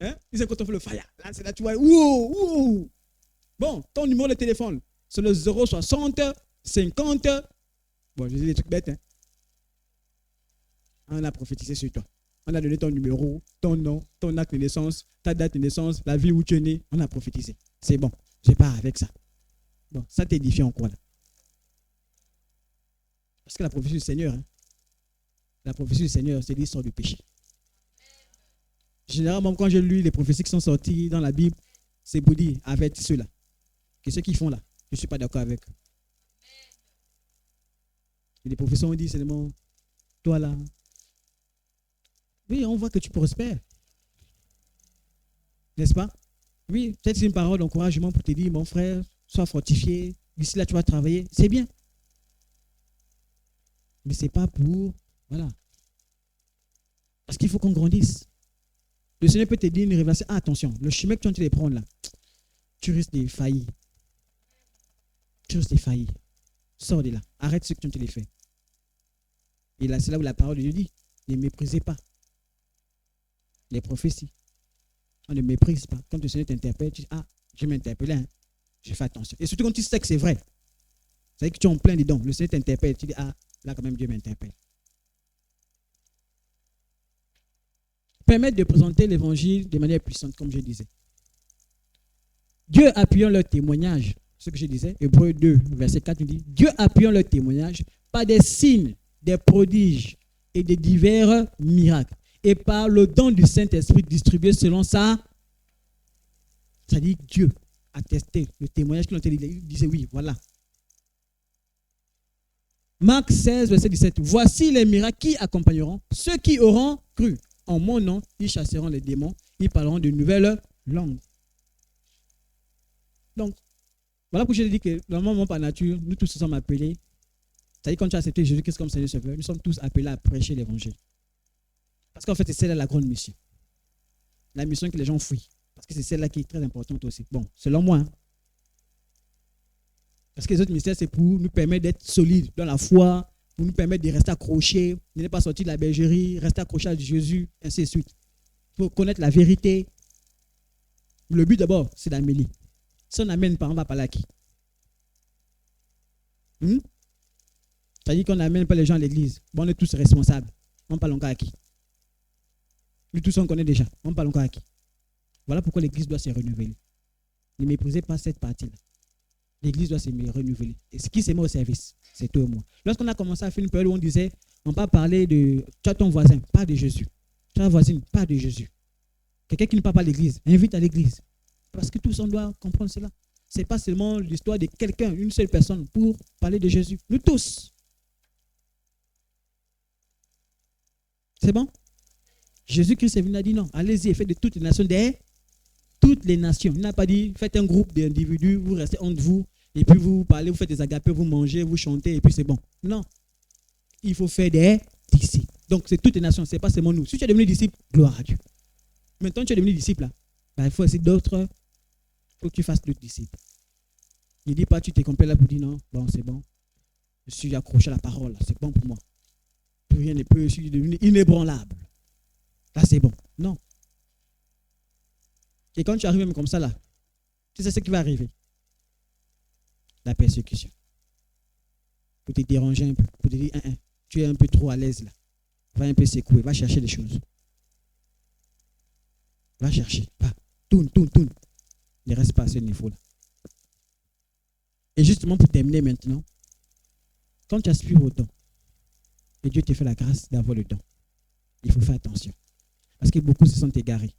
Hein? Ils aiment quand on fait le fire. Là, c'est là, tu vois. Ouh. Bon, ton numéro de téléphone, c'est le 060 50. Bon, je dis des trucs bêtes. Hein? On a prophétisé sur toi. On a donné ton numéro, ton nom, ton acte de naissance, ta date de naissance, la ville où tu es né. On a prophétisé. C'est bon. Je pars avec ça. Bon, ça t'édifie en quoi là? Parce que la prophétie du Seigneur, hein, la prophétie du Seigneur, c'est l'histoire du péché. Généralement, quand j'ai lu les prophéties qui sont sorties dans la Bible, c'est pour dire, avertis ceux-là. Que ceux qui font là, je ne suis pas d'accord avec eux. Et les prophéties ont dit seulement, toi là, oui, on voit que tu prospères. N'est-ce pas? Oui, peut-être c'est une parole d'encouragement pour te dire, mon frère, sois fortifié, d'ici là tu vas travailler, c'est bien. Mais ce n'est pas pour, voilà. Parce qu'il faut qu'on grandisse. Le Seigneur peut te dire une révélation, ah, attention, le chemin que tu es en train de prendre là, tu risques de faillir. Tu risques de faillir. Sors de là, arrête ce que tu es en train de faire. Et là, c'est là où la parole de Dieu dit, ne méprisez pas les prophéties. On ne méprise pas. Quand le Seigneur t'interpelle, tu dis, ah, je m'interpelle, hein. Je fais attention. Et surtout quand tu sais que c'est vrai. C'est-à-dire que tu es en plein dedans. Le Seigneur t'interpelle, tu dis, ah, là quand même Dieu m'interpelle. Permettre de présenter l'évangile de manière puissante, comme je disais. Dieu appuyant leur témoignage, ce que je disais, Hébreux 2, verset 4 nous dit, Dieu appuyant leur témoignage par des signes, des prodiges et des divers miracles, et par le don du Saint-Esprit distribué selon ça. C'est-à-dire Dieu a testé le témoignage qu'il a dit. Il disait oui, voilà. Marc 16, verset 17. Voici les miracles qui accompagneront ceux qui auront cru. En mon nom, ils chasseront les démons, ils parleront de nouvelles langues. Donc, voilà pourquoi je dis que normalement, par nature, nous tous sommes appelés. C'est-à-dire quand tu as accepté Jésus-Christ comme Seigneur Sauveur, nous sommes tous appelés à prêcher l'évangile. Parce qu'en fait, c'est celle-là la grande mission. La mission que les gens fuient. Parce que c'est celle-là qui est très importante aussi. Bon, selon moi. Hein. Parce que les autres ministères, c'est pour nous permettre d'être solides dans la foi, pour nous permettre de rester accrochés, de ne pas sortir de la bergerie, rester accrochés à Jésus, ainsi de suite. Pour connaître la vérité. Le but d'abord, c'est d'amener. Si on n'amène pas, on va parler à qui? C'est-à-dire qu'on n'amène pas les gens à l'église. Bon, on est tous responsables. On parle encore à qui? Nous tous, on connaît déjà. On parle encore à qui? Voilà pourquoi l'église doit se renouveler. Ne méprisez pas cette partie-là. L'église doit se renouveler. Et ce qui se met au service, c'est toi et moi. Lorsqu'on a commencé à faire une période où on disait, on va parler de, tu as ton voisin, parle de Jésus. Tu as ta voisine, parle de Jésus. Quelqu'un qui ne parle pas à l'église, invite à l'église. Parce que tous, on doit comprendre cela. Ce n'est pas seulement l'histoire de quelqu'un, une seule personne, pour parler de Jésus. Nous tous. C'est bon? Jésus-Christ est venu et a dit non, allez-y et faites de toutes les nations toutes les nations. Il n'a pas dit faites un groupe d'individus, vous restez entre vous, et puis vous parlez, vous faites des agapés, vous mangez, vous chantez, et puis c'est bon. Non. Il faut faire des disciples. Donc c'est toutes les nations, ce n'est pas seulement nous. Si tu es devenu disciple, gloire à Dieu. Maintenant tu es devenu disciple, là, ben, il faut aussi d'autres, il faut que tu fasses d'autres disciples. Ne dis pas tu t'es complet là pour dire non, bon c'est bon. Je suis accroché à la parole, là, c'est bon pour moi. Plus rien ne peut, je suis devenu inébranlable. Là c'est bon. Non. Et quand tu arrives même comme ça là, tu sais ce qui va arriver. La persécution. Pour te déranger un peu, pour te dire, tu es un peu trop à l'aise là. Va un peu secouer, va chercher des choses. Va chercher, va, tourne. Ne reste pas à ce niveau-là. Et justement pour terminer maintenant, quand tu aspires au don, et Dieu te fait la grâce d'avoir le don, il faut faire attention. Parce que beaucoup se sont égarés.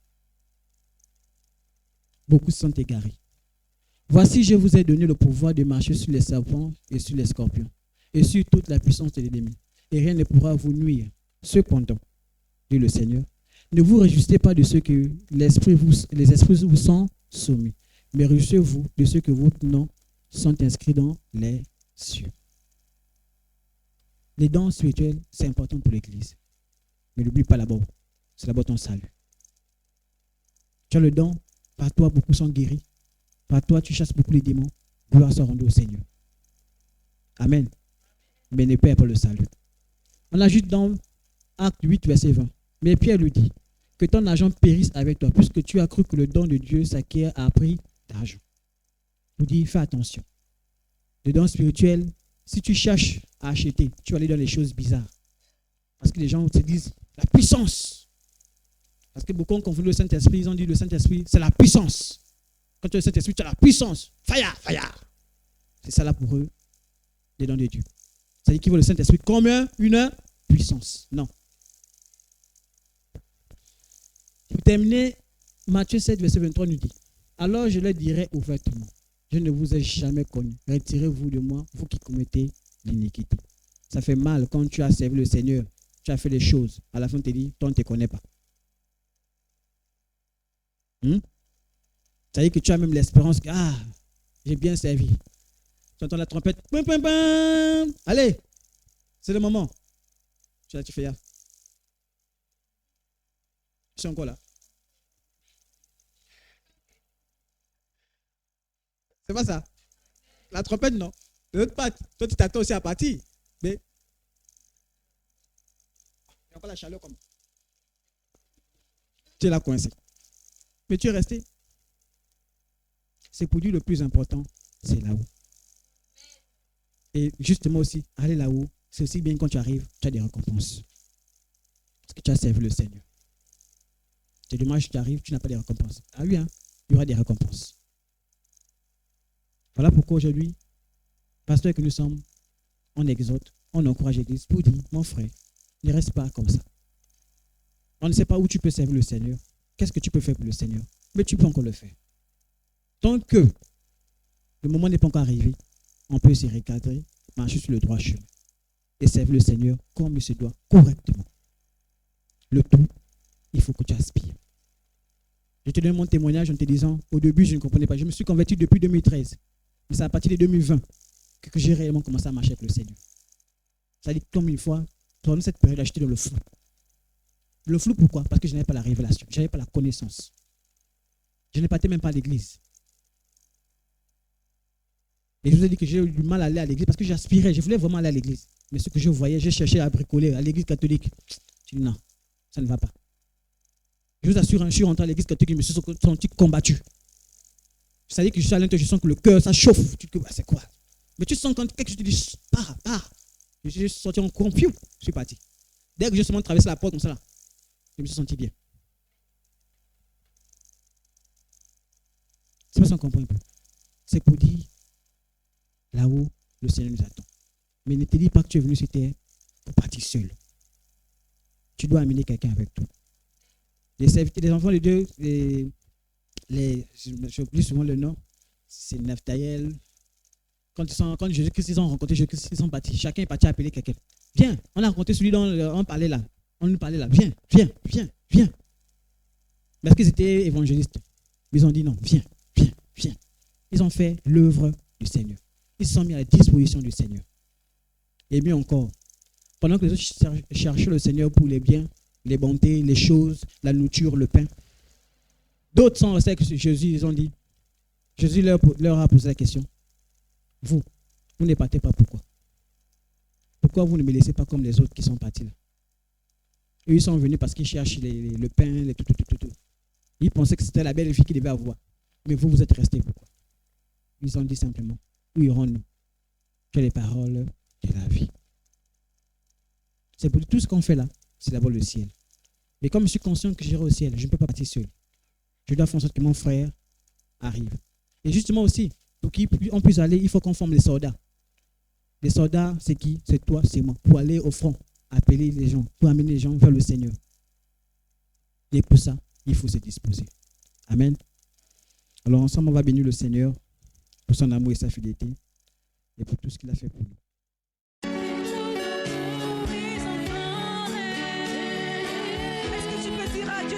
Beaucoup se sont égarés. Voici, je vous ai donné le pouvoir de marcher sur les serpents et sur les scorpions, et sur toute la puissance de l'ennemi. Et rien ne pourra vous nuire. Cependant, dit le Seigneur, ne vous réjouissez pas de ce que les esprits vous sont soumis, mais réjouissez-vous de ce que vos noms sont inscrits dans les cieux. Les dons spirituels, c'est important pour l'Église. Mais n'oublie pas là-bas, c'est là-bas ton salut. Tu as le don, par toi beaucoup sont guéris, par toi tu chasses beaucoup les démons, gloire soit rendue au Seigneur. Amen. Mais ne perds pas le salut. On ajoute dans Acte 8, verset 20. Mais Pierre lui dit, que ton argent périsse avec toi, puisque tu as cru que le don de Dieu s'acquiert à prix d'argent. Vous dit, fais attention. Le don spirituel, si tu cherches à acheter, tu vas aller dans les choses bizarres. Parce que les gens te disent, la puissance. Parce que beaucoup ont confondu le Saint-Esprit, ils ont dit, le Saint-Esprit, c'est la puissance. Quand tu as le Saint-Esprit, tu as la puissance. Fire. C'est ça là pour eux, les dons de Dieu. C'est-à-dire qu'ils voient le Saint-Esprit comme une puissance. Non. Pour terminer, Matthieu 7, verset 23 nous dit, alors je leur dirai ouvertement, je ne vous ai jamais connu. Retirez-vous de moi, vous qui commettez l'iniquité. Ça fait mal quand tu as servi le Seigneur, tu as fait les choses. À la fin, on te dit, toi, on ne te connaît pas. Ça veut dire que tu as même l'espérance que, j'ai bien servi. Tu entends la trompette, pam, pam, pam. Allez, c'est le moment. Tu fais là. Je suis encore là. C'est pas ça. La trompette, non. De l'autre part, toi, tu t'attends aussi à partir. Mais il y a encore la chaleur comme. Tu es là coincé. Mais tu es resté. C'est pour Dieu le plus important, c'est là-haut. Et justement aussi, aller là-haut, c'est aussi bien quand tu arrives, tu as des récompenses. Parce que tu as servi le Seigneur. C'est dommage que tu arrives, tu n'as pas de récompenses. Ah oui, il y aura des récompenses. Voilà pourquoi aujourd'hui, pasteur que nous sommes, on exhorte, on encourage l'Église pour dire, mon frère, ne reste pas comme ça. On ne sait pas où tu peux servir le Seigneur. Qu'est-ce que tu peux faire pour le Seigneur? Mais tu peux encore le faire. Tant que le moment n'est pas encore arrivé, on peut se recadrer, marcher sur le droit chemin et servir le Seigneur comme il se doit, correctement. Le tout, il faut que tu aspires. Je te donne mon témoignage en te disant, au début, je ne comprenais pas. Je me suis converti depuis 2013. Mais c'est à partir de 2020 que j'ai réellement commencé à marcher avec le Seigneur. Ça dit comme une fois, pendant cette période, j'étais dans le flou. Le flou, pourquoi? Parce que je n'avais pas la révélation, je n'avais pas la connaissance. Je ne partais même pas à l'église. Et je vous ai dit que j'ai eu du mal à aller à l'église parce que j'aspirais, je voulais vraiment aller à l'église. Mais ce que je voyais, j'ai cherché à bricoler à l'église catholique. Je dis non, ça ne va pas. Je vous assure, je suis rentré à l'église catholique, je me suis senti combattu. C'est-à-dire que je suis à l'intérieur, je sens que le cœur, ça chauffe. Tu te dis, c'est quoi? Mais tu sens quand quelque chose te dit, pars. Je suis sorti en courant, je suis parti. Dès que j'ai seulement traversé la porte comme ça, là, je me suis senti bien. C'est pas ça qu'on comprend un peu. C'est pour dire, là-haut, le Seigneur nous attend. Mais ne te dis pas que tu es venu sur terre pour partir seul. Tu dois amener quelqu'un avec toi. Les enfants de Dieu, j'oublie souvent le nom, c'est Naphtaël. Quand Jésus-Christ, ils ont rencontré Jésus-Christ, ils sont partis. Chacun est parti appeler quelqu'un. Viens, on a rencontré celui dont on parlait là. On nous parlait là. Viens. viens. Parce qu'ils étaient évangélistes. Ils ont dit non, viens, viens, viens. Ils ont fait l'œuvre du Seigneur. Ils se sont mis à la disposition du Seigneur. Et mieux encore, pendant que les autres cherchaient le Seigneur pour les biens, les bontés, les choses, la nourriture, le pain, d'autres sont restés avec Jésus, ils ont dit, Jésus leur a posé la question, vous ne partez pas pourquoi? Pourquoi vous ne me laissez pas comme les autres qui sont partis là? Eux, ils sont venus parce qu'ils cherchent le pain, tout. Ils pensaient que c'était la belle fille qu'ils devaient avoir. Mais vous êtes restés pourquoi? Ils ont dit simplement, où irons-nous? Que les paroles de la vie. C'est pour tout ce qu'on fait là, c'est d'abord le ciel. Mais comme je suis conscient que j'irai au ciel, je ne peux pas partir seul. Je dois faire en sorte que mon frère arrive. Et justement aussi, pour qu'on puisse aller, il faut qu'on forme les soldats. Les soldats, c'est qui? C'est toi, c'est moi. Pour aller au front, appeler les gens, pour amener les gens vers le Seigneur. Et pour ça, il faut se disposer. Amen. Alors ensemble, on va bénir le Seigneur pour son amour et sa fidélité et pour tout ce qu'il a fait pour nous. Est-ce que tu peux dire adieu?